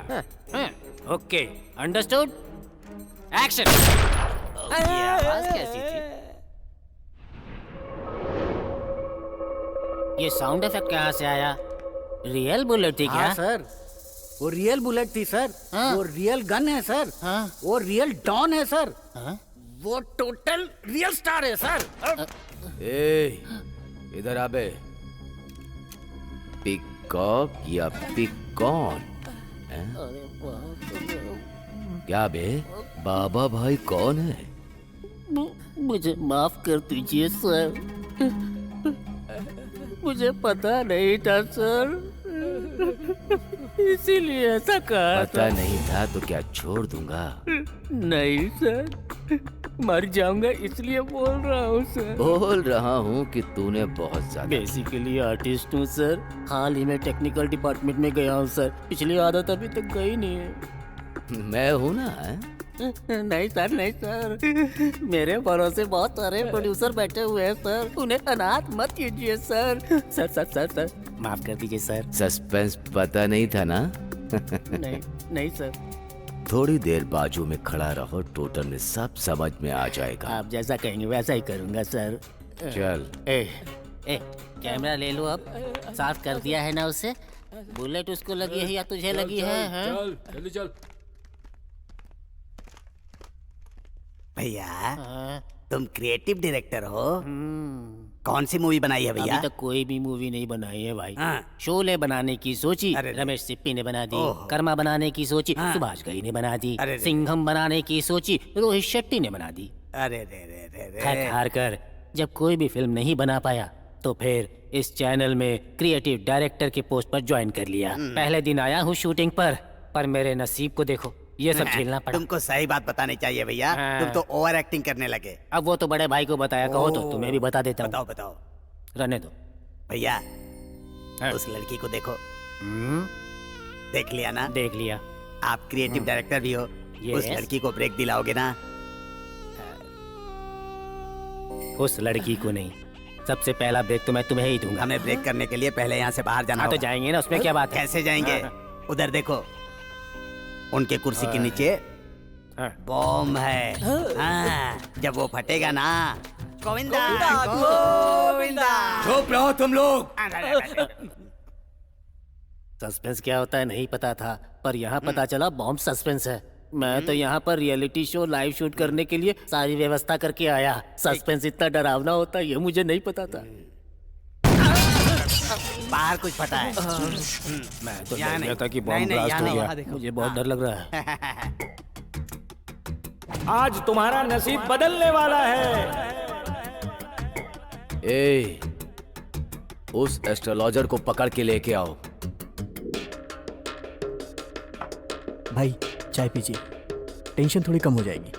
S21: Okay, understood? एक्शन। ये आवाज कैसी थी? ये साउंड इफेक्ट कहाँ से आया? रियल बुलेट थी क्या?
S20: हाँ सर, वो रियल बुलेट थी सर। वो रियल गन है सर। वो रियल डॉन है सर। वो टोटल रियल स्टार है सर।
S2: ए, इधर आ बे। पिकॉक या पिकॉन? क्या बे, बाबा भाई कौन है?
S11: मुझे माफ कर दीजिए सर, मुझे पता नहीं था सर, इसीलिए ऐसा कहा।
S2: पता नहीं था तो क्या छोड़ दूंगा?
S11: नहीं सर, मर जाऊंगा इसलिए बोल रहा हूँ सर।
S2: बोल रहा हूँ कि तूने बहुत ज्यादा।
S11: बेसिकली आर्टिस्ट हूँ सर, हाल ही में टेक्निकल डिपार्टमेंट में गया हूँ सर, पिछली आदत अभी तक गई नहीं है।
S2: मैं हूँ ना?
S11: नहीं सर, नहीं सर, मेरे भरोसे बहुत सारे प्रोड्यूसर बैठे हुए हैं सर, उन्हें अनाथ मत कीजिए sir. Sir sir sir sir माफ कर दीजिए सर।
S2: सस्पेंस पता नहीं था ना?
S11: नहीं नहीं सर।
S2: थोड़ी देर बाजू में खड़ा रहो, टोटल में सब समझ में आ जाएगा।
S11: आप जैसा कहेंगे वैसा ही करूंगा सर।
S2: चल।
S11: ए, कैमरा ले लो अब, साफ कर दिया है ना उसे। बुलेट उसको लगी है या तुझे लगी है?
S3: चल जल्दी चल।
S16: भैया तुम क्रिएटिव डायरेक्टर हो? कौन सी मूवी बनाई है भैया?
S11: अभी तक कोई भी मूवी नहीं बनाई है भाई। शोले बनाने की सोची, रमेश सिप्पी ने बना दी। कर्मा बनाने की सोची, सुभाष घई ने बना दी। सिंघम बनाने की सोची, रोहित शेट्टी ने बना दी।
S16: अरे रे रे रे रे।
S11: थक हार कर जब कोई भी फिल्म नहीं बना पाया तो फिर इस चैनल में क्रिएटिव डायरेक्टर के पोस्ट पर ज्वाइन कर लिया। पहले दिन आया हूँ शूटिंग पर मेरे नसीब को देखो, ये सब झेलना पड़ा।
S14: तुमको सही बात बतानी चाहिए भैया, तुम तो ओवर एक्टिंग करने लगे।
S11: अब वो तो बड़े भाई को बताया, कहो तो तुम्हें भी बता देता हूँ।
S14: बताओ बताओ।
S11: रहने दो
S14: भैया, उस लड़की को देखो। देख लिया ना?
S11: देख लिया।
S14: आप क्रिएटिव डायरेक्टर भी हो, उस लड़की को ब्रेक दिलाओगे ना?
S11: उस लड़की को नहीं, सबसे पहला ब्रेक तो मैं तुम्हें ही दूंगा।
S14: हमें ब्रेक करने के लिए पहले यहाँ से बाहर जाना
S11: तो
S14: होगा।
S11: जाएंगे ना, उसमें क्या बात है?
S14: कैसे जाएंगे? उधर देखो, उनके कुर्सी के नीचे बॉम्ब है। जब वो फटेगा ना, गोविंदा गोविंदा।
S2: चुप रहो तुम लोग।
S11: सस्पेंस क्या होता है नहीं पता था, पर यहाँ पता चला बॉम्ब सस्पेंस है। मैं तो यहाँ पर रियलिटी शो लाइव शूट करने के लिए सारी व्यवस्था करके आया। सस्पेंस इतना डरावना होता है ये मुझे नहीं पता था।
S14: बाहर कुछ फटा है।
S11: मैं तो डर गया था कि बॉम्ब ब्लास्ट हो गया। मुझे बहुत डर लग रहा है।
S15: आज तुम्हारा नसीब बदलने वाला है।
S2: ए, उस एस्ट्रोलॉजर को पकड़ के लेके आओ।
S12: भाई चाय पीजिए, टेंशन थोड़ी कम हो जाएगी।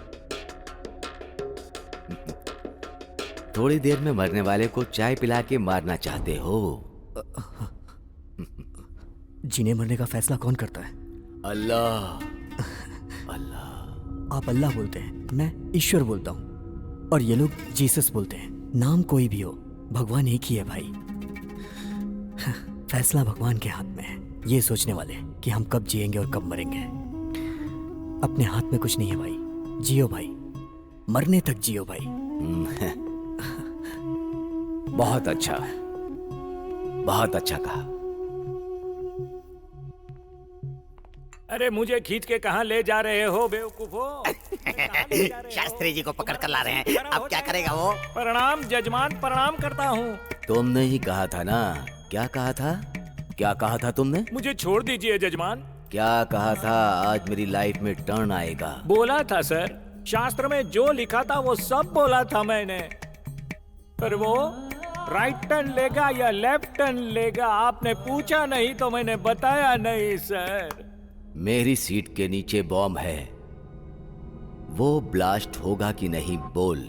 S2: थोड़ी देर में मरने वाले को चाय पिला के मारना चाहते हो?
S12: जीने मरने का फैसला कौन करता है?
S2: अल्लाह।
S12: आप अल्लाह बोलते हैं, मैं ईश्वर बोलता हूँ, और ये लोग जीसस बोलते हैं। नाम कोई भी हो, भगवान एक ही है भाई। फैसला भगवान के हाथ में है। ये सोचने वाले कि हम कब जिएंगे और कब मरेंगे, अपने हाथ में कुछ नहीं है भाई। जियो भाई, मरने तक जियो भाई।
S2: बहुत अच्छा, बहुत अच्छा कहा।
S15: अरे मुझे खींच के कहाँ ले जा रहे हो बेवकूफो?
S14: शास्त्री जी को पकड़ कर ला रहे हैं। अब क्या करेगा वो?
S15: प्रणाम जजमान, प्रणाम करता हूँ।
S2: तुमने ही कहा था ना? क्या कहा था? क्या कहा था तुमने?
S15: मुझे छोड़ दीजिए जजमान।
S2: क्या कहा था? आज मेरी लाइफ में टर्न आएगा।
S15: बोला था सर, शास्त्र में जो लिखा था वो सब बोला था मैंने, पर वो राइट टर्न लेगा या लेफ्ट टर्न लेगा आपने पूछा नहीं तो मैंने बताया नहीं सर।
S2: मेरी सीट के नीचे बॉम्ब है, वो ब्लास्ट होगा कि नहीं बोल।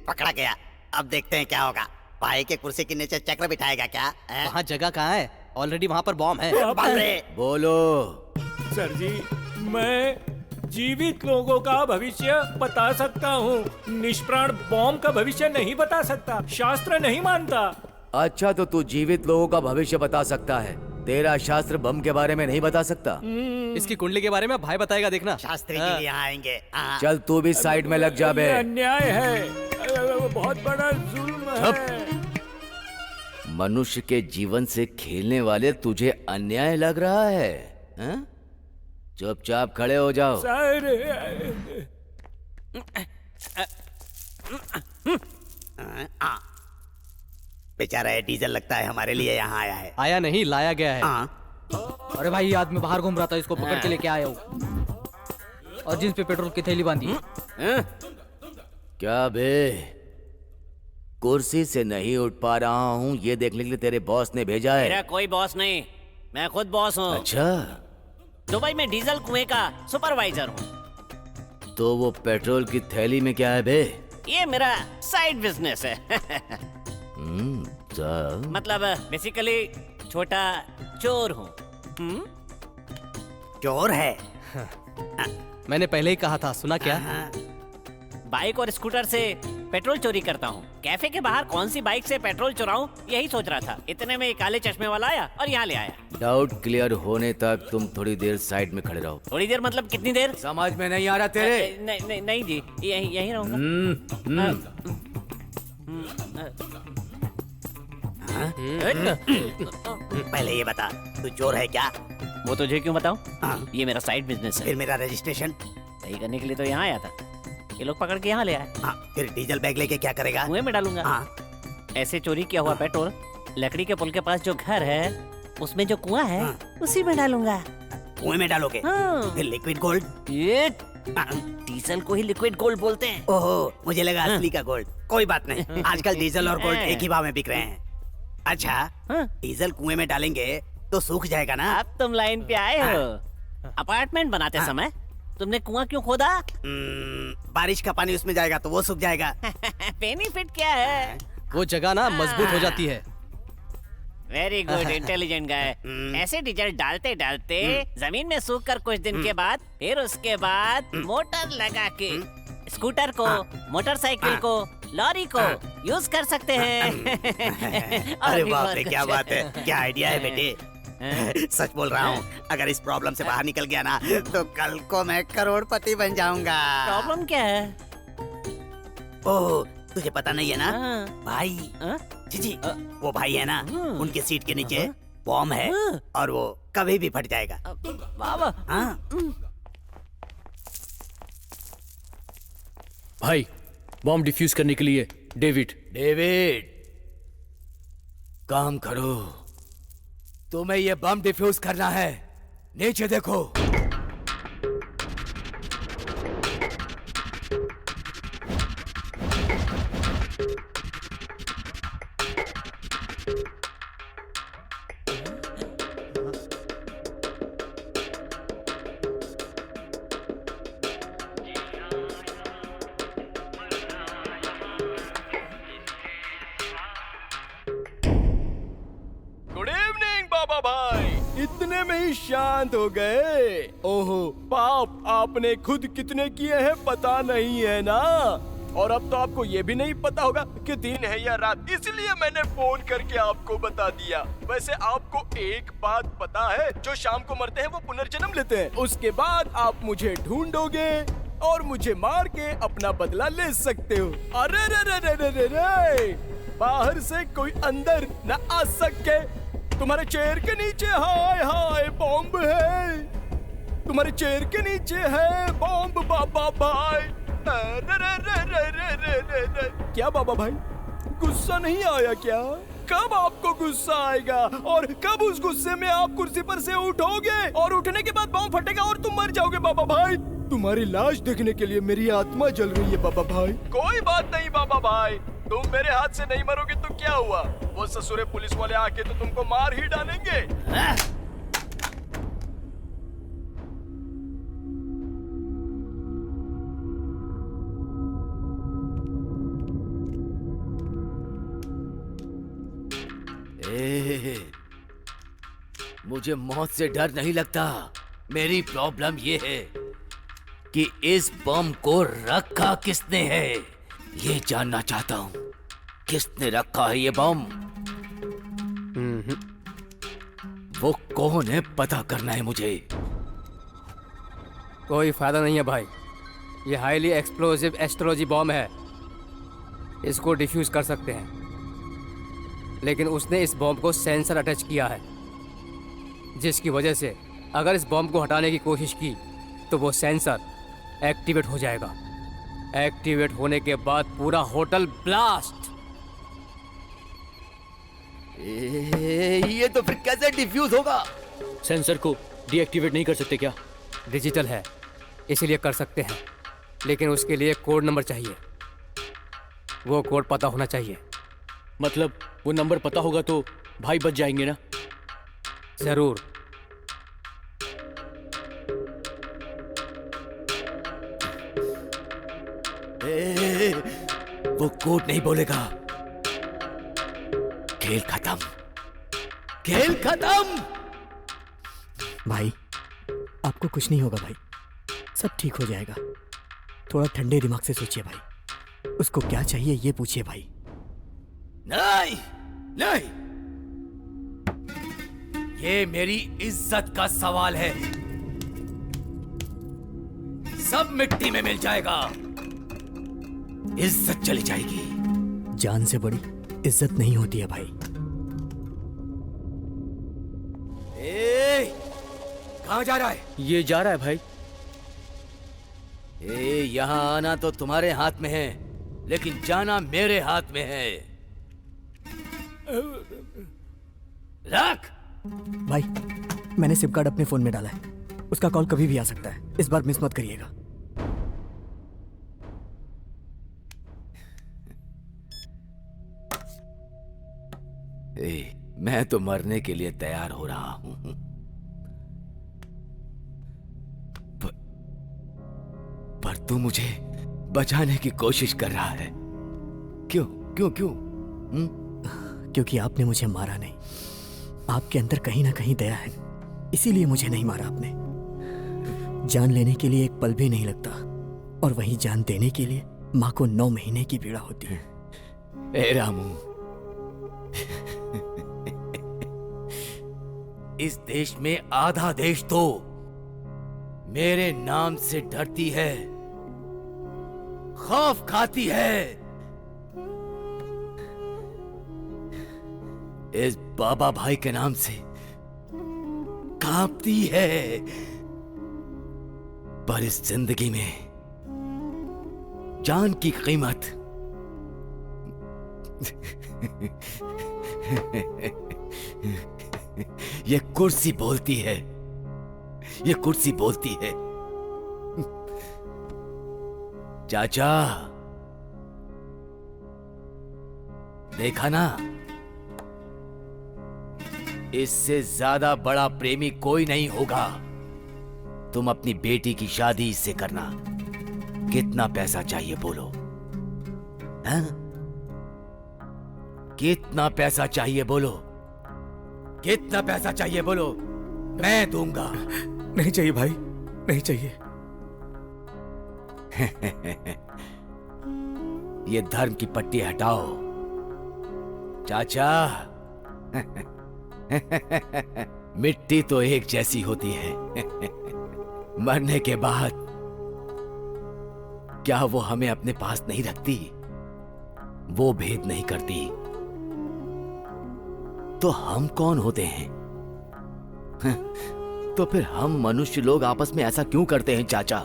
S14: पकड़ा गया। अब देखते हैं क्या होगा। भाई के कुर्सी के नीचे चक्र बिठाएगा क्या?
S7: वहाँ जगह कहाँ है? ऑलरेडी वहाँ पर बॉम्ब है।
S2: बोलो।
S15: सर जी, मैं जीवित लोगों का भविष्य बता सकता हूँ, निष्प्राण बॉम्ब का भविष्य नहीं बता सकता। शास्त्र नहीं मानता।
S2: अच्छा, तो तू जीवित लोगों का भविष्य बता सकता है, तेरा शास्त्र बम के बारे में नहीं बता सकता।
S7: इसकी कुंडली के बारे में भाई बताएगा, देखना।
S14: शास्त्री जी यहाँ आएंगे।
S2: चल तू भी साइड में लग जा बे।
S15: ये अन्याय है, बहुत बड़ा जुल्म है।
S2: मनुष्य के जीवन से खेलने वाले तुझे अन्याय लग रहा है? हैं? चुपचाप खड़े हो जाओ।
S15: सर,
S14: बेचारा है, डीजल लगता है हमारे लिए यहाँ आया है।
S7: आया नहीं, लाया गया है। अरे भाई, ये आदमी बाहर घूम रहा था, इसको पकड़ के लेके आया हूँ, और जींस पे पेट्रोल की थैली बांधी।
S2: क्या बे, कुर्सी से नहीं उठ पा रहा हूँ, ये देखने के लिए तेरे बॉस ने भेजा है?
S11: मेरा कोई बॉस नहीं, मैं खुद बॉस हूँ।
S2: अच्छा,
S11: दुबई में डीजल कुएं का सुपरवाइजर हूँ।
S2: तो वो पेट्रोल की थैली में क्या है बे?
S11: ये मेरा साइड बिजनेस है। मतलब बेसिकली छोटा चोर हूँ।
S14: चोर है?
S7: मैंने पहले ही कहा था, सुना क्या?
S11: बाइक और स्कूटर से पेट्रोल चोरी करता हूँ। कैफे के बाहर कौन सी बाइक से पेट्रोल चुराऊं, यही सोच रहा था। इतने में एक काले चश्मे वाला आया और यहाँ ले आया।
S2: डाउट क्लियर होने तक तुम थोड़ी देर साइड में खड़े रहो।
S11: थोड़ी देर मतलब कितनी देर?
S2: समझ में नहीं आ रहा तेरे?
S11: नहीं जी, यही रहूंगा।
S14: पहले ये बता, तू चोर है क्या?
S11: वो तुझे क्यों बताऊं? ये मेरा साइड बिजनेस है।
S14: फिर मेरा रजिस्ट्रेशन
S11: सही करने के लिए तो यहाँ आया था। ये लोग पकड़ के यहाँ ले आए।
S14: फिर डीजल बैग लेके क्या करेगा?
S11: कुएं में डालूंगा। ऐसे चोरी किया हुआ पेट्रोल लकड़ी के पुल के पास जो घर है उसमें जो कुआं है उसी में डालूंगा।
S14: कुएं में डालोगे? फिर लिक्विड गोल्ड?
S11: ये डीजल को ही लिक्विड गोल्ड बोलते हैं।
S14: ओहो, मुझे लगा असली का गोल्ड। कोई बात नहीं, आजकल डीजल और गोल्ड एक ही भाव में बिक रहे हैं। अच्छा, डीजल कुएं में डालेंगे तो सूख जाएगा ना?
S11: अब तुम लाइन पे आए हो। अपार्टमेंट बनाते समय तुमने कुआं क्यों खोदा?
S16: बारिश का पानी उसमें जाएगा तो वो सूख जाएगा।
S11: बेनिफिट क्या है?
S7: वो जगह ना मजबूत हो जाती है।
S11: वेरी गुड, इंटेलिजेंट गाय। ऐसे डीजल डालते डालते जमीन में सूख कर कुछ दिन के बाद फिर उसके बाद मोटर लगा के स्कूटर को, मोटरसाइकिल को, लॉरी को यूज कर सकते हैं।
S16: अरे बाप रे, क्या बात है, क्या आइडिया है बेटे। सच बोल रहा हूँ, अगर इस प्रॉब्लम से बाहर निकल गया ना तो कल को मैं करोड़पति बन जाऊंगा।
S11: प्रॉब्लम क्या है?
S16: ओह, तुझे पता नहीं है ना भाई? जी वो भाई है ना, उनके सीट के नीचे बॉम्ब है और वो कभी भी फट जाएगा।
S11: बाबा
S18: भाई, बॉम्ब डिफ्यूज करने के लिए डेविड
S2: काम करो। तुम्हें ये बम डिफ्यूज करना है। नीचे देखो।
S19: गुड इवनिंग बाबा भाई, इतने में ही शांत हो गए। ओहो पाप, आपने खुद कितने किए हैं पता नहीं है ना, और अब तो आपको ये भी नहीं पता होगा कि दिन है या रात, इसलिए मैंने फोन करके आपको बता दिया। वैसे आपको एक बात पता है, जो शाम को मरते हैं वो पुनर्जन्म लेते हैं। उसके बाद आप मुझे ढूंढोगे और मुझे मार के अपना बदला ले सकते हो। अरे रे रे रे रे रे रे, बाहर से कोई अंदर न आ सके। तुम्हारे चेयर के नीचे हाय हाय बॉम्ब है, तुम्हारे चेयर के नीचे है बॉम्ब बाबा भाई। रे रे रे रे रे रे रे रे। क्या बाबा भाई, गुस्सा नहीं आया क्या? कब आपको गुस्सा आएगा और कब उस गुस्से में आप कुर्सी पर से उठोगे और उठने के बाद बॉम्ब फटेगा और तुम मर जाओगे बाबा भाई। तुम्हारी लाश देखने के लिए मेरी आत्मा जल रही है बाबा भाई। कोई बात नहीं बाबा भाई, तुम मेरे हाथ से नहीं मरोगे तो क्या हुआ, वो ससुरे पुलिस वाले आके तो तुमको मार ही डालेंगे।
S2: मुझे मौत से डर नहीं लगता। मेरी प्रॉब्लम ये है कि इस बम को रखा किसने है, ये जानना चाहता हूँ। किसने रखा है ये बम? वो कौन है पता करना है मुझे।
S22: कोई फायदा नहीं है भाई, ये हाईली एक्सप्लोसिव एस्ट्रोलॉजी बॉम्ब है। इसको डिफ्यूज कर सकते हैं, लेकिन उसने इस बॉम्ब को सेंसर अटैच किया है, जिसकी वजह से अगर इस बॉम्ब को हटाने की कोशिश की तो वो सेंसर एक्टिवेट हो जाएगा। एक्टिवेट होने के बाद पूरा होटल ब्लास्ट।
S2: ये तो फिर कैसे डिफ्यूज होगा?
S18: सेंसर को डीएक्टिवेट नहीं कर सकते क्या?
S22: डिजिटल है इसीलिए कर सकते हैं, लेकिन उसके लिए कोड नंबर चाहिए। वो कोड पता होना चाहिए।
S18: मतलब वो नंबर पता होगा तो भाई बच जाएंगे ना?
S22: जरूर।
S2: वो कोड नहीं बोलेगा। खेल खत्म, खेल खत्म।
S12: भाई आपको कुछ नहीं होगा भाई, सब ठीक हो जाएगा। थोड़ा ठंडे दिमाग से सोचिए भाई। उसको क्या चाहिए ये पूछिए भाई।
S2: नहीं नहीं, ये मेरी इज्जत का सवाल है। सब मिट्टी में मिल जाएगा, इज्जत चली जाएगी।
S12: जान से बड़ी इज्जत नहीं होती है भाई।
S2: कहाँ जा रहा है?
S18: ये जा रहा है भाई।
S2: यहाँ आना तो तुम्हारे हाथ में है, लेकिन जाना मेरे हाथ में है। रख।
S12: भाई मैंने सिम कार्ड अपने फोन में डाला है, उसका कॉल कभी भी आ सकता है। इस बार मिस मत करिएगा।
S2: मैं तो मरने के लिए तैयार हो रहा हूं, तू मुझे बचाने की कोशिश कर रहा है। क्यों क्यों क्यों?
S12: क्योंकि आपने मुझे मारा नहीं। आपके अंदर कहीं ना कहीं दया है, इसीलिए मुझे नहीं मारा आपने। जान लेने के लिए एक पल भी नहीं लगता, और वहीं जान देने के लिए माँ को 9 महीने की पीड़ा होती है।
S2: ए रामू, इस देश में आधा देश तो मेरे नाम से डरती है, खौफ खाती है। इस बाबा भाई के नाम से कांपती है। पर इस जिंदगी में जान की कीमत ये कुर्सी बोलती है, ये कुर्सी बोलती है। चाचा, देखा ना, इससे ज्यादा बड़ा प्रेमी कोई नहीं होगा। तुम अपनी बेटी की शादी इससे करना। कितना पैसा चाहिए बोलो? हाँ? कितना पैसा चाहिए बोलो? कितना पैसा चाहिए बोलो? मैं दूंगा।
S8: नहीं चाहिए भाई, नहीं चाहिए।
S2: ये धर्म की पट्टी हटाओ चाचा। मिट्टी तो एक जैसी होती है, मरने के बाद क्या वो हमें अपने पास नहीं रखती? वो भेद नहीं करती। तो हम कौन होते हैं? तो फिर हम मनुष्य लोग आपस में ऐसा क्यों करते हैं चाचा?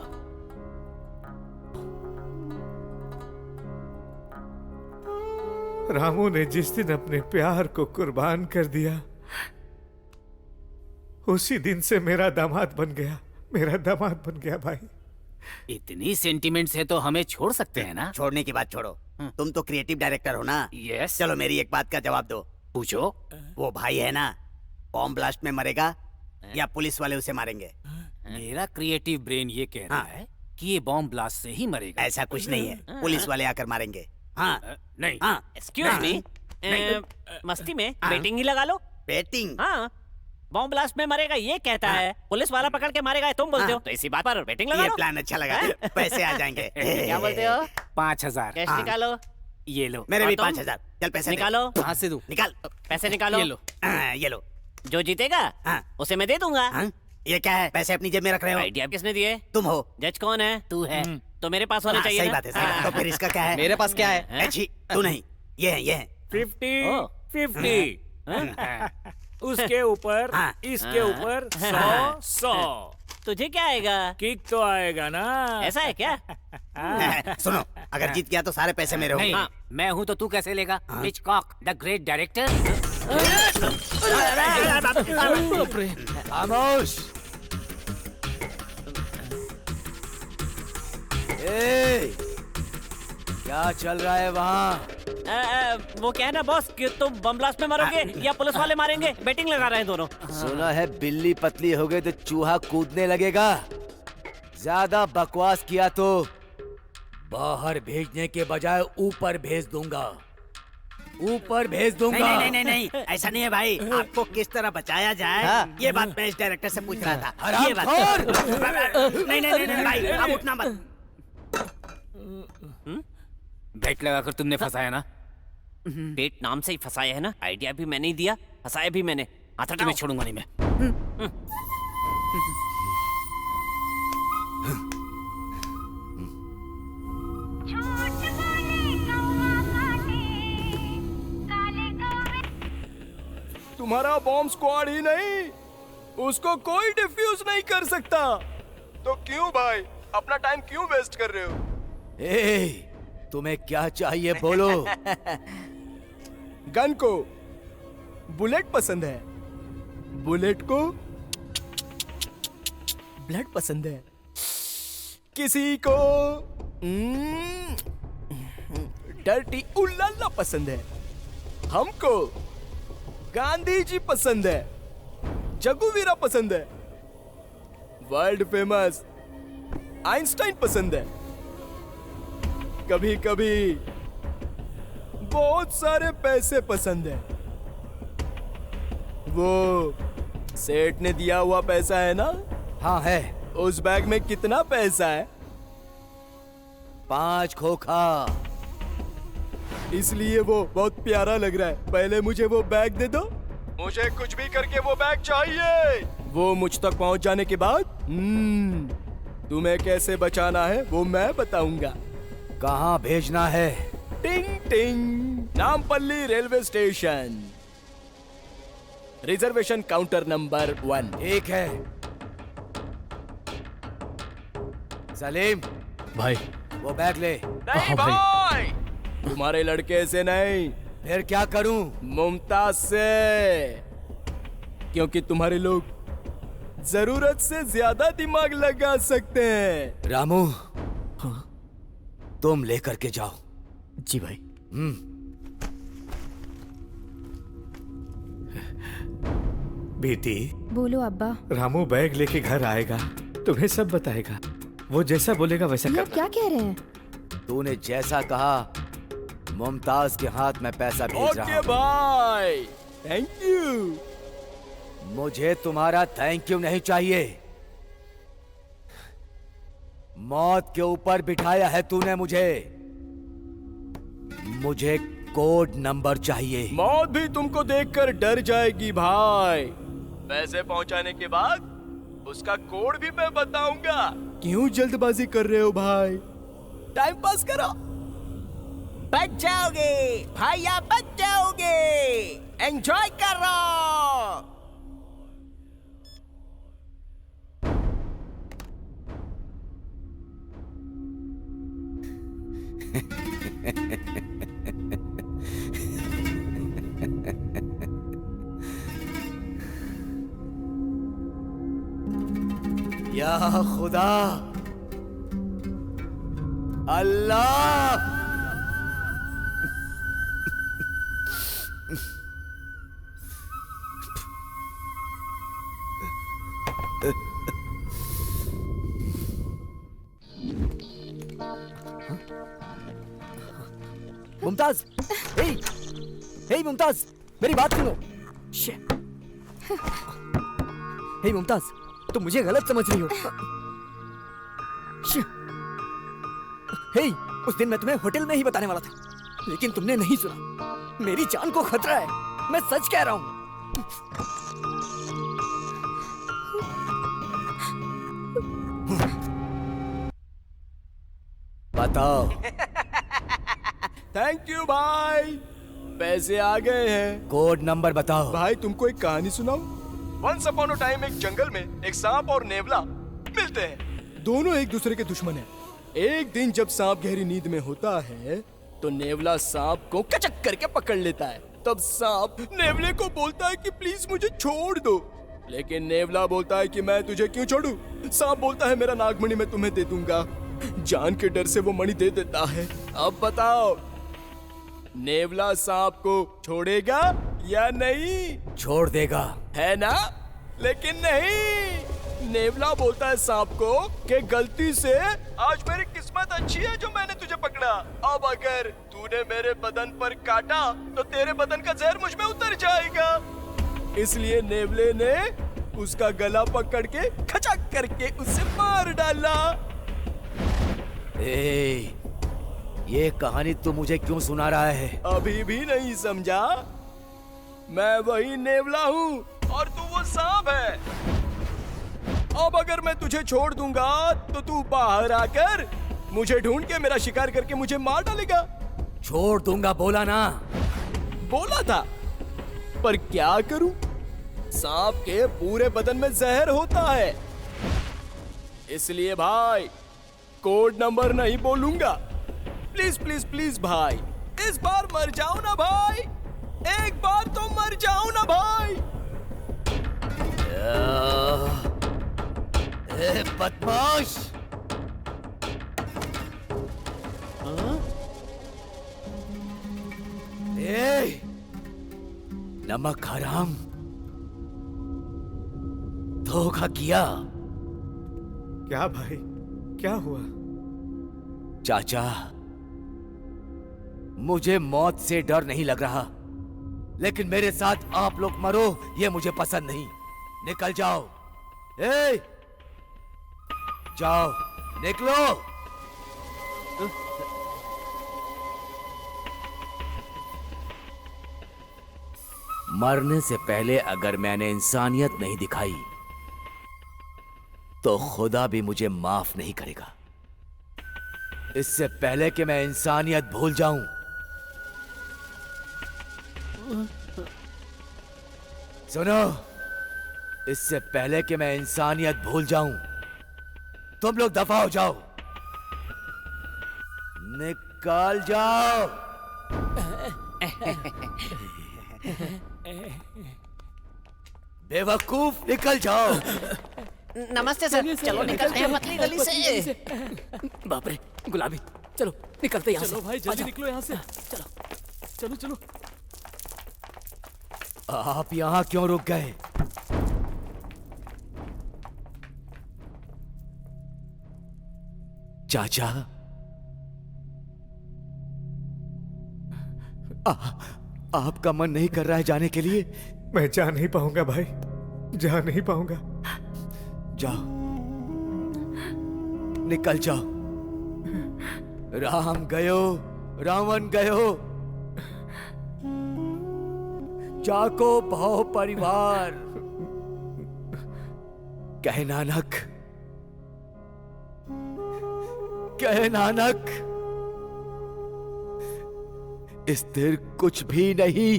S8: रामू ने जिस दिन अपने प्यार को कुर्बान कर दिया, उसी दिन से मेरा दामाद बन गया, मेरा दामाद बन गया भाई।
S16: इतनी सेंटिमेंट्स है तो हमें छोड़ सकते हैं ना?
S14: छोड़ने की बात छोड़ो, तुम तो क्रिएटिव डायरेक्टर हो ना।
S16: यस।
S14: चलो मेरी एक बात का जवाब दो।
S16: पूछो।
S14: वो भाई है ना, बॉम्ब ब्लास्ट में मरेगा या पुलिस वाले उसे मारेंगे?
S16: मेरा क्रिएटिव ब्रेन ये कह रहा है कि ये बॉम्ब ब्लास्ट से ही मरेगा।
S14: ऐसा कुछ नहीं है, पुलिस वाले आकर मारेंगे। हाँ
S16: नहीं।
S14: हाँ।
S16: एक्सक्यूज मी, मस्ती में बेटिंग ही लगा लो।
S14: बेटिंग?
S16: हाँ, बॉम्ब ब्लास्ट में मरेगा ये कहता है, पुलिस वाला पकड़ के मारेगा तुम बोलते हो, तो इसी बात पर बेटिंग लगा लो।
S14: ये प्लान अच्छा लगा, पैसे आ जाएंगे।
S16: क्या बोलते हो? 5000 कैश निकालो। ये लो।
S14: मेरे भी 5000। चल पैसे
S16: निकालो।
S7: कहाँ से दूं?
S14: निकाल
S16: पैसे निकालो।
S7: ये लो।
S14: ये लो।
S16: जो जीतेगा उसे मैं दे दूंगा।
S14: ये क्या है? पैसे अपनी जेब में रख रहे हो?
S16: आइडिया किसने दिए?
S14: तुम हो।
S16: जज कौन है? तू है। तो मेरे पास होना चाहिए।
S14: सही बात है, सही बात है। तो फिर इसका क्या है?
S7: मेरे पास क्या है?
S14: अच्छी, तू नहीं, ये है, ये है।
S15: 50 उसके ऊपर इसके ऊपर 100।
S16: तुझे क्या आएगा?
S15: किक तो आएगा ना।
S16: ऐसा है क्या?
S14: सुनो, अगर जीत गया तो सारे पैसे मेरे होंगे।
S16: हाँ, मैं हूँ तो तू कैसे लेगा? Hitchcock the great director.
S2: खामोश। क्या चल रहा है वहाँ?
S16: वो क्या है ना बॉस कि तुम बम ब्लास्ट में मरोगे या पुलिस वाले मारेंगे, बेटिंग लगा रहे हैं दोनों।
S2: सुना है बिल्ली पतली हो गई तो चूहा कूदने लगेगा। ज्यादा बकवास किया तो बाहर भेजने के बजाय ऊपर भेज दूंगा। ऊपर भेज दूंगा।
S14: नहीं नहीं नहीं नहीं, ऐसा नहीं है भाई। आपको किस तरह बचाया जाए ये बात मैं इस डायरेक्टर से पूछ रहा था। ये बात नहीं नहीं नहीं भाई, आप उठना मत।
S16: बेट लगाकर तुमने फंसाया ना? बेट नाम से ही फंसाया है ना? आइडिया भी मैंने ही दिया, फंसाया भी मैंने। आता तुम्हें छोड़ूंगा नहीं मैं।
S10: तुम्हारा बॉम्ब स्क्वाड ही नहीं, उसको कोई डिफ्यूज नहीं कर सकता। तो क्यों भाई अपना टाइम क्यों वेस्ट कर रहे हो?
S2: तुम्हें क्या चाहिए बोलो?
S10: गन को बुलेट पसंद है, बुलेट को ब्लड पसंद है, किसी को डर्टी उल्लाला पसंद है, हमको गांधी जी पसंद है, जगुवीरा पसंद है, वर्ल्ड फेमस आइंस्टाइन पसंद है, कभी कभी बहुत सारे पैसे पसंद है। वो सेठ ने दिया हुआ पैसा है ना?
S2: हाँ है।
S10: उस बैग में कितना पैसा है?
S2: 5 खोखा।
S10: इसलिए वो बहुत प्यारा लग रहा है। पहले मुझे वो बैग दे दो। मुझे कुछ भी करके वो बैग चाहिए। वो मुझ तक पहुंच जाने के बाद तुम्हें कैसे बचाना है वो मैं बताऊंगा।
S2: कहाँ भेजना है?
S10: टिंग टिंग, Nampally railway station, reservation counter number 1।
S2: एक है। सलीम
S18: भाई
S2: वो बैग ले।
S10: नहीं भाई, तुम्हारे लड़के से नहीं।
S2: फिर क्या करूं?
S10: मुमताज से, क्योंकि तुम्हारे लोग जरूरत से ज्यादा दिमाग लगा सकते हैं।
S2: रामू, तुम लेकर के जाओ।
S12: जी भाई।
S8: बेटी,
S9: बोलो अब्बा।
S8: रामू बैग लेके घर आएगा, तुम्हें सब बताएगा। वो जैसा बोलेगा वैसा
S9: ये
S8: करना।
S9: क्या कह रहे हैं?
S2: तूने जैसा कहा, मुमताज के हाथ में पैसा भेज रहा
S10: हूं। भाई, थैंक यू।
S2: मुझे तुम्हारा थैंक यू नहीं चाहिए। मौत के ऊपर बिठाया है तूने मुझे। मुझे कोड नंबर चाहिए।
S10: मौत भी तुमको देखकर डर जाएगी भाई। पैसे पहुंचाने के बाद उसका कोड भी मैं बताऊंगा। क्यों जल्दबाजी कर रहे हो भाई? टाइम पास करो।
S19: बच जाओगे भाई, आप बच जाओगे। एंजॉय करो।
S2: या खुदा, अल्लाह, मुमताज, हे मुमताज, मेरी बात सुनो।
S12: हे मुमताज, तुम मुझे गलत समझ रही हो। हे, उस दिन मैं तुम्हें होटल में ही बताने वाला था, लेकिन तुमने नहीं सुना। मेरी जान को खतरा है, मैं सच कह रहा हूँ।
S2: बताओ।
S10: थैंक यू भाई, पैसे आ गए हैं।
S2: कोड नंबर बताओ।
S10: भाई तुमको एक कहानी सुनाऊं? वंस अपॉन अ टाइम एक जंगल में एक सांप और नेवला मिलते हैं। दोनों एक दूसरे के दुश्मन हैं। एक दिन जब सांप गहरी नींद में होता है तो नेवला सांप को कचक करके पकड़ लेता है। तब सांप नेवले को बोलता है कि प्लीज मुझे छोड़ दो, लेकिन नेवला बोलता है कि मैं तुझे क्यों छोड़ूं? सांप बोलता है मेरा नागमणि मैं तुम्हें दे दूंगा। जान के डर से वो मणि दे देता है। अब बताओ, नेवला सांप को छोड़ेगा या नहीं?
S2: छोड़ देगा,
S10: है ना? लेकिन नहीं, नेवला बोलता है सांप को कि गलती से आज मेरी किस्मत अच्छी है जो मैंने तुझे पकड़ा। अब अगर तूने मेरे बदन पर काटा तो तेरे बदन का जहर मुझ में उतर जाएगा। इसलिए नेवले ने उसका गला पकड़ के खचक करके उसे मार डाला।
S2: ये कहानी तू मुझे क्यों सुना रहा है?
S10: अभी भी नहीं समझा? मैं वही नेवला हूँ और तू वो सांप है। अब अगर मैं तुझे छोड़ दूंगा तो तू बाहर आकर मुझे ढूंढ के मेरा शिकार करके मुझे मार डालेगा।
S2: छोड़ दूंगा बोला ना?
S10: बोला था, पर क्या करूं? सांप के पूरे बदन में जहर होता है। इसलिए भाई कोड नंबर नहीं बोलूंगा। प्लीज प्लीज प्लीज भाई, इस बार मर जाओ ना भाई, एक बार तो मर जाओ ना भाई।
S2: बदमाश! नमक हराम, धोखा किया।
S8: क्या भाई, क्या हुआ?
S2: चाचा, मुझे मौत से डर नहीं लग रहा, लेकिन मेरे साथ आप लोग मरो ये मुझे पसंद नहीं। निकल जाओ। ए, जाओ, निकलो। मरने से पहले अगर मैंने इंसानियत नहीं दिखाई तो खुदा भी मुझे माफ नहीं करेगा। इससे पहले कि मैं इंसानियत भूल जाऊं, सुनो, इससे पहले कि मैं इंसानियत भूल जाऊं, तुम लोग दफा हो जाओ। निकल जाओ। बेवकूफ, निकल जाओ।
S16: नमस्ते सर, चलो निकलते हैं पतली गली से।
S18: बाप रे, गुलाबी, चलो निकलते यहाँ से।
S10: चलो भाई, जल्दी निकलो यहाँ से।
S18: चलो
S10: चलो चलो।
S2: आप यहाँ क्यों रुक गए? चाचा, आपका मन नहीं कर रहा है जाने के लिए?
S4: मैं जा नहीं पाऊंगा भाई, जा नहीं पाऊंगा।
S2: जाओ, निकल जाओ। राम गयो, रावण गयो, जाको भाव परिवार। कहे नानक, कहे नानक, स्थिर कुछ भी नहीं,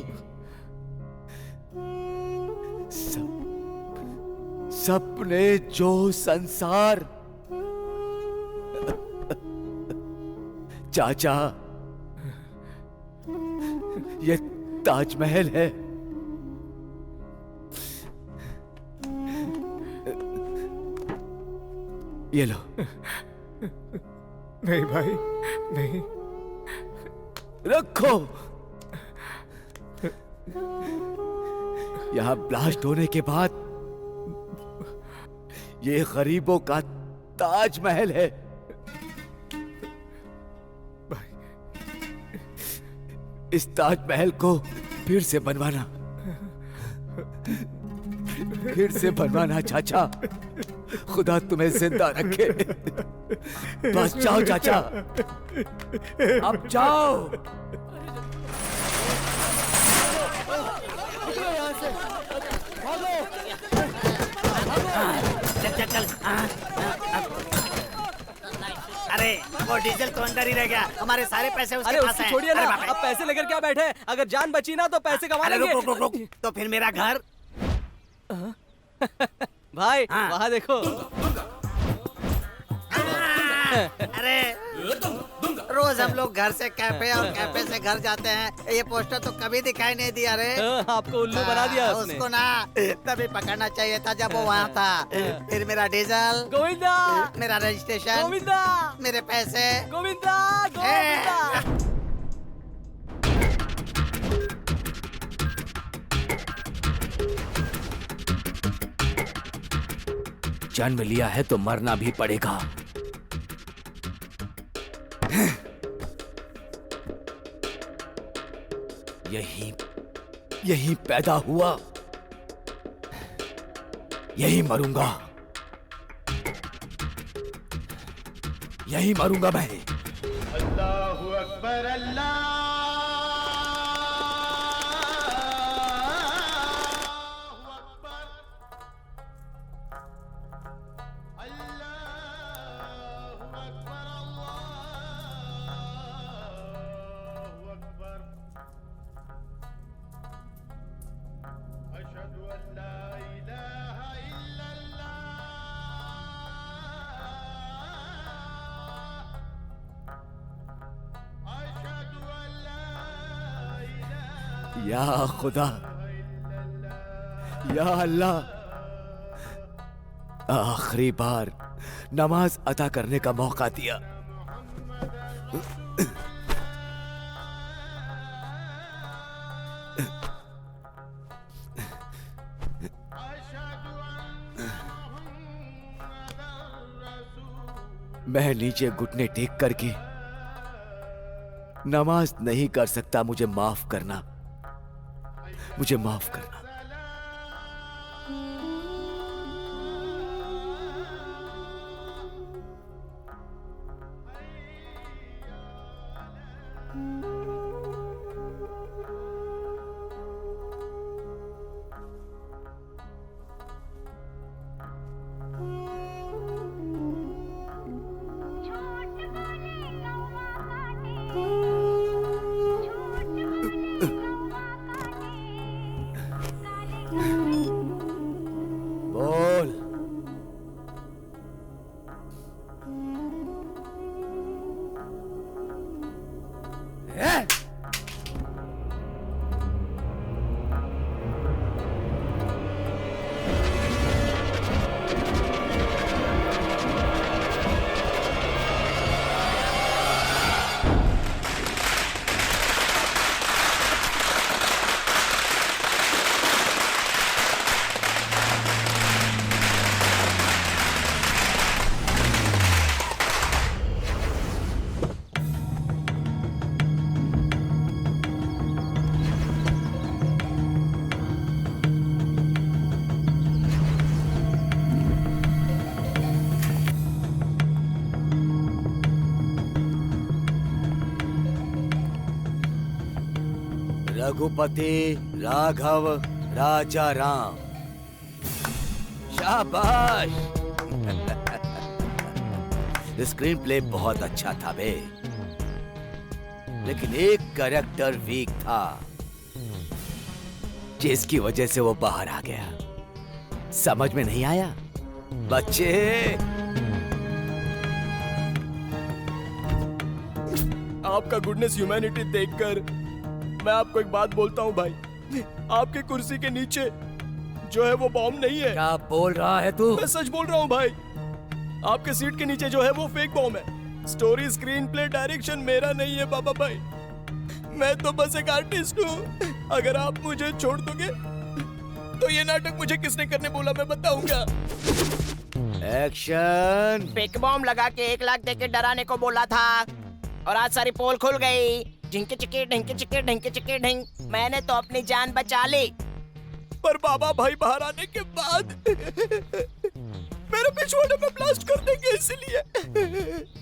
S2: सपने जो संसार। चाचा, ये ताजमहल है, ये लो।
S4: नहीं भाई, नहीं।
S2: रखो। यहां ब्लास्ट होने के बाद ये गरीबों का ताजमहल है। इस ताजमहल को फिर से बनवाना, फिर से बनवाना चाचा। खुदा तुम्हें जिंदा रखे। बस जाओ चाचा, अब जाओ।
S16: चल चल चल। अरे वो डीजल तो अंदर ही रह गया, हमारे सारे पैसे उसके पास हैं।
S7: छोड़िए ना, अब पैसे लेकर क्या बैठे? अगर जान बची ना तो पैसे कमा लेंगे।
S16: रुक रुक रुक, तो फिर मेरा घर।
S7: भाई वहाँ देखो।
S16: अरे रोज हम लोग घर से कैफे और कैफे से घर जाते हैं, ये पोस्टर तो कभी दिखाई नहीं दिया रे।
S7: आपको उल्लू बना दिया उसने।
S16: उसको ना तभी पकड़ना चाहिए था जब वो वहाँ था। फिर मेरा डीजल
S7: गोविंदा,
S16: मेरा रजिस्ट्रेशन
S7: गोविंदा,
S16: मेरे पैसे
S7: गोविंदा, गोविंदा।
S2: जन्म लिया है तो मरना भी पड़ेगा। यही पैदा हुआ, यही मरूंगा, यही मरूंगा मैं।
S5: अल्लाहु अकबर, अल्लाह।
S2: या खुदा, या अल्लाह, आखिरी बार नमाज अदा करने का मौका दिया। मैं नीचे घुटने टेक करके नमाज नहीं कर सकता, मुझे माफ करना, मुझे माफ करना। बोल। रघुपति राघव राजा राम। शाबाश। स्क्रीन प्ले बहुत अच्छा था बे, लेकिन एक कैरेक्टर वीक था जिसकी वजह से वो बाहर आ गया। समझ में नहीं आया बच्चे?
S10: आपका गुडनेस ह्यूमैनिटी देखकर मैं आपको एक बात बोलता हूँ भाई, आपकी कुर्सी के नीचे जो है वो बॉम्ब नहीं है।
S2: क्या बोल रहा है तू?
S10: मैं सच बोल रहा हूँ भाई, आपके सीट के नीचे जो है वो फेक बॉम्ब है। स्टोरी, स्क्रीन प्ले, डायरेक्शन मेरा नहीं है बाबा भाई, मैं तो बस एक आर्टिस्ट हूँ। अगर आप मुझे छोड़ दोगे तो ये नाटक मुझे किसने करने बोला मैं बताऊंगा।
S2: एक्शन।
S19: फेक बॉम्ब लगा के 1 लाख देके डराने को बोला था और आज सारी पोल खुल गई। ढिंके चिके ढिंके चिके ढिंके चिके ढिंक, मैंने तो अपनी जान बचा ली।
S10: पर बाबा भाई बाहर आने के बाद मेरे पिछवाड़े में ब्लास्ट कर देंगे, इसलिए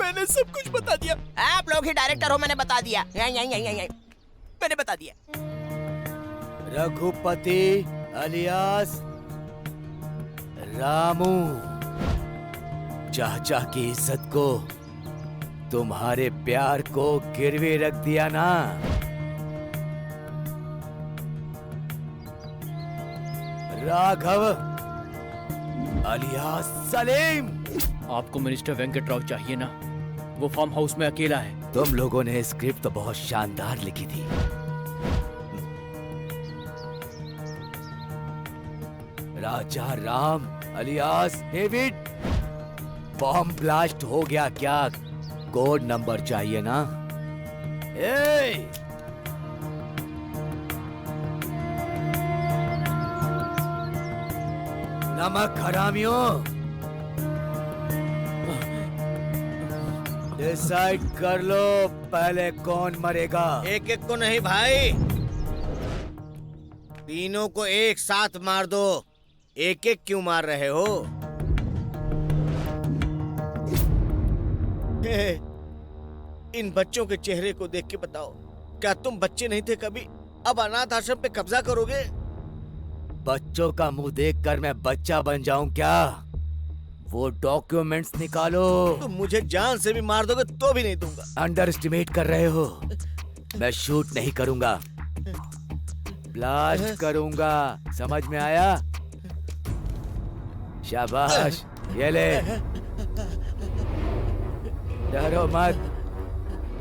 S10: मैंने सब कुछ बता दिया।
S19: आप लोग ही डायरेक्टर हो, मैंने बता दिया। मैंने बता दिया।
S2: रघुपति अलियास रामू, चाचा की इज्जत को, तुम्हारे प्यार को गिरवे रख दिया ना। राघव अलियास सलीम।
S18: आपको मिनिस्टर वेंकट राव चाहिए ना, वो फार्म हाउस में अकेला है।
S2: तुम लोगों ने स्क्रिप्ट तो बहुत शानदार लिखी थी, Raja Ram alias David, bomb blast हो गया क्या? कोड नंबर चाहिए ना? नमक हरामियों, डिसाइड कर लो पहले कौन मरेगा।
S14: एक एक को नहीं भाई, तीनों को एक साथ मार दो। एक एक क्यों मार रहे हो? इन बच्चों के चेहरे को देख के बताओ, क्या तुम बच्चे नहीं थे कभी? अब अनाथ आश्रम पे कब्जा करोगे?
S2: बच्चों का मुंह देखकर मैं बच्चा बन जाऊं क्या? वो डॉक्यूमेंट्स निकालो।
S14: तुम मुझे जान से भी मार दोगे तो भी नहीं दूंगा।
S2: अंडर एस्टिमेट कर रहे हो। मैं शूट नहीं करूंगा, ब्लास्ट करूंगा, समझ में आया? शाबाश, ये ले। डरो मत,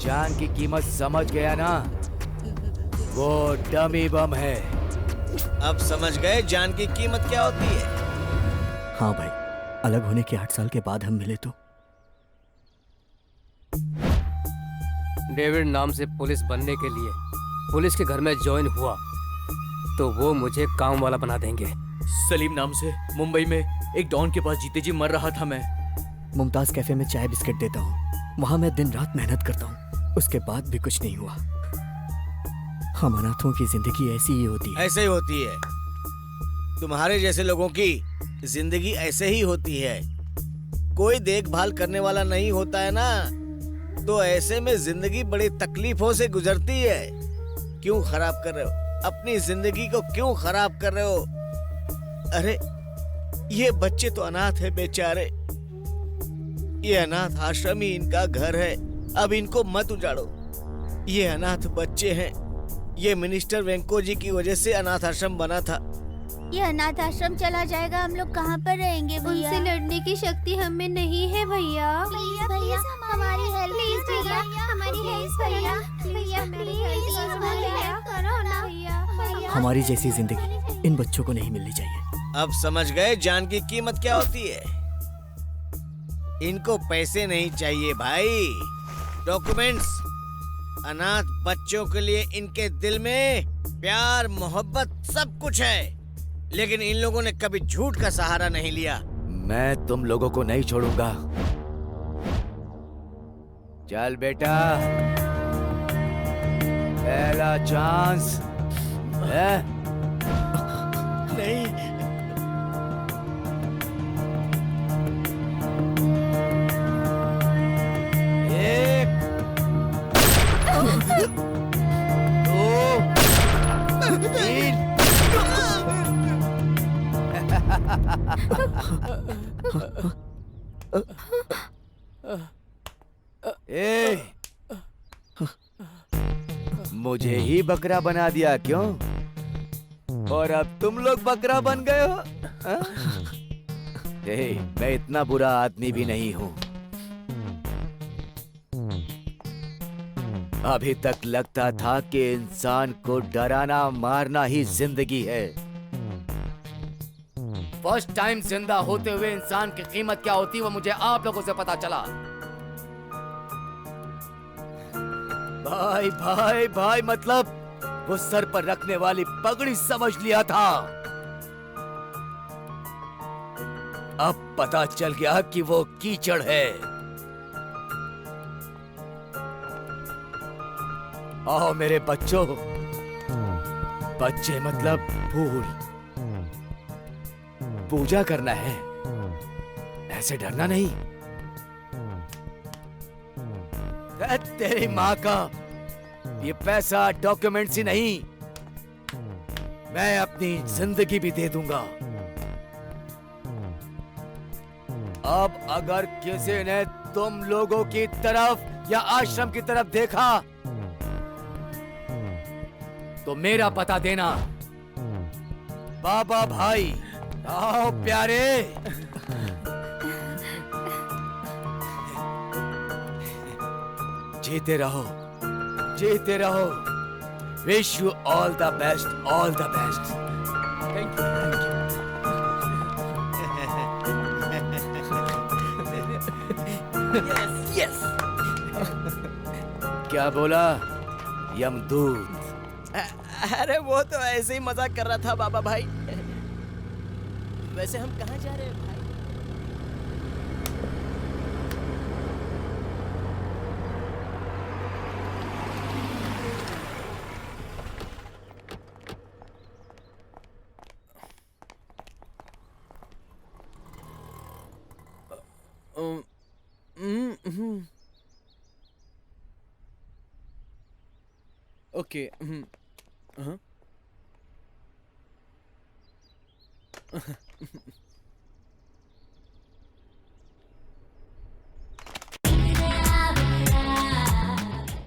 S2: जान की कीमत समझ गया ना? वो डमी बम है।
S14: अब समझ गए जान की कीमत क्या होती है?
S12: हाँ भाई, अलग होने के 8 साल के बाद हम मिले तो।
S22: डेविड नाम से पुलिस बनने के लिए पुलिस के घर में ज्वाइन हुआ तो वो मुझे काम वाला बना देंगे।
S18: सलीम नाम से मुंबई में एक डॉन के पास जीते जी मर रहा था मैं।
S12: मुमताज कैफे में चाय बिस्किट देता हूँ, वहाँ मैं दिन रात मेहनत करता हूँ। उसके बाद भी कुछ नहीं हुआ। हम अनाथों की जिंदगी ऐसी ही होती है।
S14: ऐसे ही होती है। तुम्हारे जैसे लोगों की जिंदगी ऐसे ही होती है। कोई देखभाल करने वाला नहीं होता है ना, तो ऐसे में जिंदगी बड़ी तकलीफों से गुजरती है। क्यों खराब कर रहे हो अपनी जिंदगी को? क्यों खराब कर रहे हो? अरे ये बच्चे तो अनाथ है बेचारे। ये अनाथ आश्रम ही इनका घर है। अब इनको मत उजाड़ो। ये अनाथ बच्चे हैं। ये मिनिस्टर वेंको जी की वजह से अनाथ आश्रम बना था।
S6: ये अनाथ आश्रम चला जाएगा, हम लोग कहाँ पर रहेंगे भैया? उनसे लड़ने की शक्ति हमें नहीं है भैया। भैया प्लीज हमारी हेल्प भैया, हमारी हेल्प भैया, भैया प्लीज हमारी हेल्प करो ना भैया।
S12: हमारी जैसी जिंदगी इन बच्चों को नहीं मिलनी चाहिए।
S14: अब समझ गए जान की कीमत क्या होती है। इनको पैसे नहीं चाहिए भाई, डॉक्यूमेंट्स। अनाथ बच्चों के लिए इनके दिल में प्यार मोहब्बत सब कुछ है, लेकिन इन लोगों ने कभी झूठ का सहारा नहीं लिया।
S2: मैं तुम लोगों को नहीं छोड़ूंगा। चल बेटा, पहला चांस है।
S14: नहीं,
S2: एक, दो, तीन। ए, मुझे ही बकरा बना दिया क्यों? और अब तुम लोग बकरा बन गए हो? मैं इतना बुरा आदमी भी नहीं हूं। अभी तक लगता था कि इंसान को डराना मारना ही जिंदगी है। फर्स्ट टाइम जिंदा होते हुए इंसान की कीमत क्या होती है वो मुझे आप लोगों से पता चला। भाई भाई भाई मतलब वो सर पर रखने वाली पगड़ी समझ लिया था। अब पता चल गया कि वो कीचड़ है। आओ मेरे बच्चों, बच्चे मतलब फूल। पूजा करना है, ऐसे डरना नहीं। तेरी माँ का ये पैसा डॉक्यूमेंट्स ही नहीं, मैं अपनी जिंदगी भी दे दूंगा। अब अगर किसी ने तुम लोगों की तरफ या आश्रम की तरफ देखा तो मेरा पता देना। बाबा भाई, आओ प्यारे। जीते रहो, जीते रहो। Wish you all the best, all the best. Thank you, thank you. Yes. क्या बोला यमदूत?
S7: अरे वो तो ऐसे ही मजाक कर रहा था बाबा भाई। वैसे हम कहाँ जा रहे हैं भाई? ओके। हाँ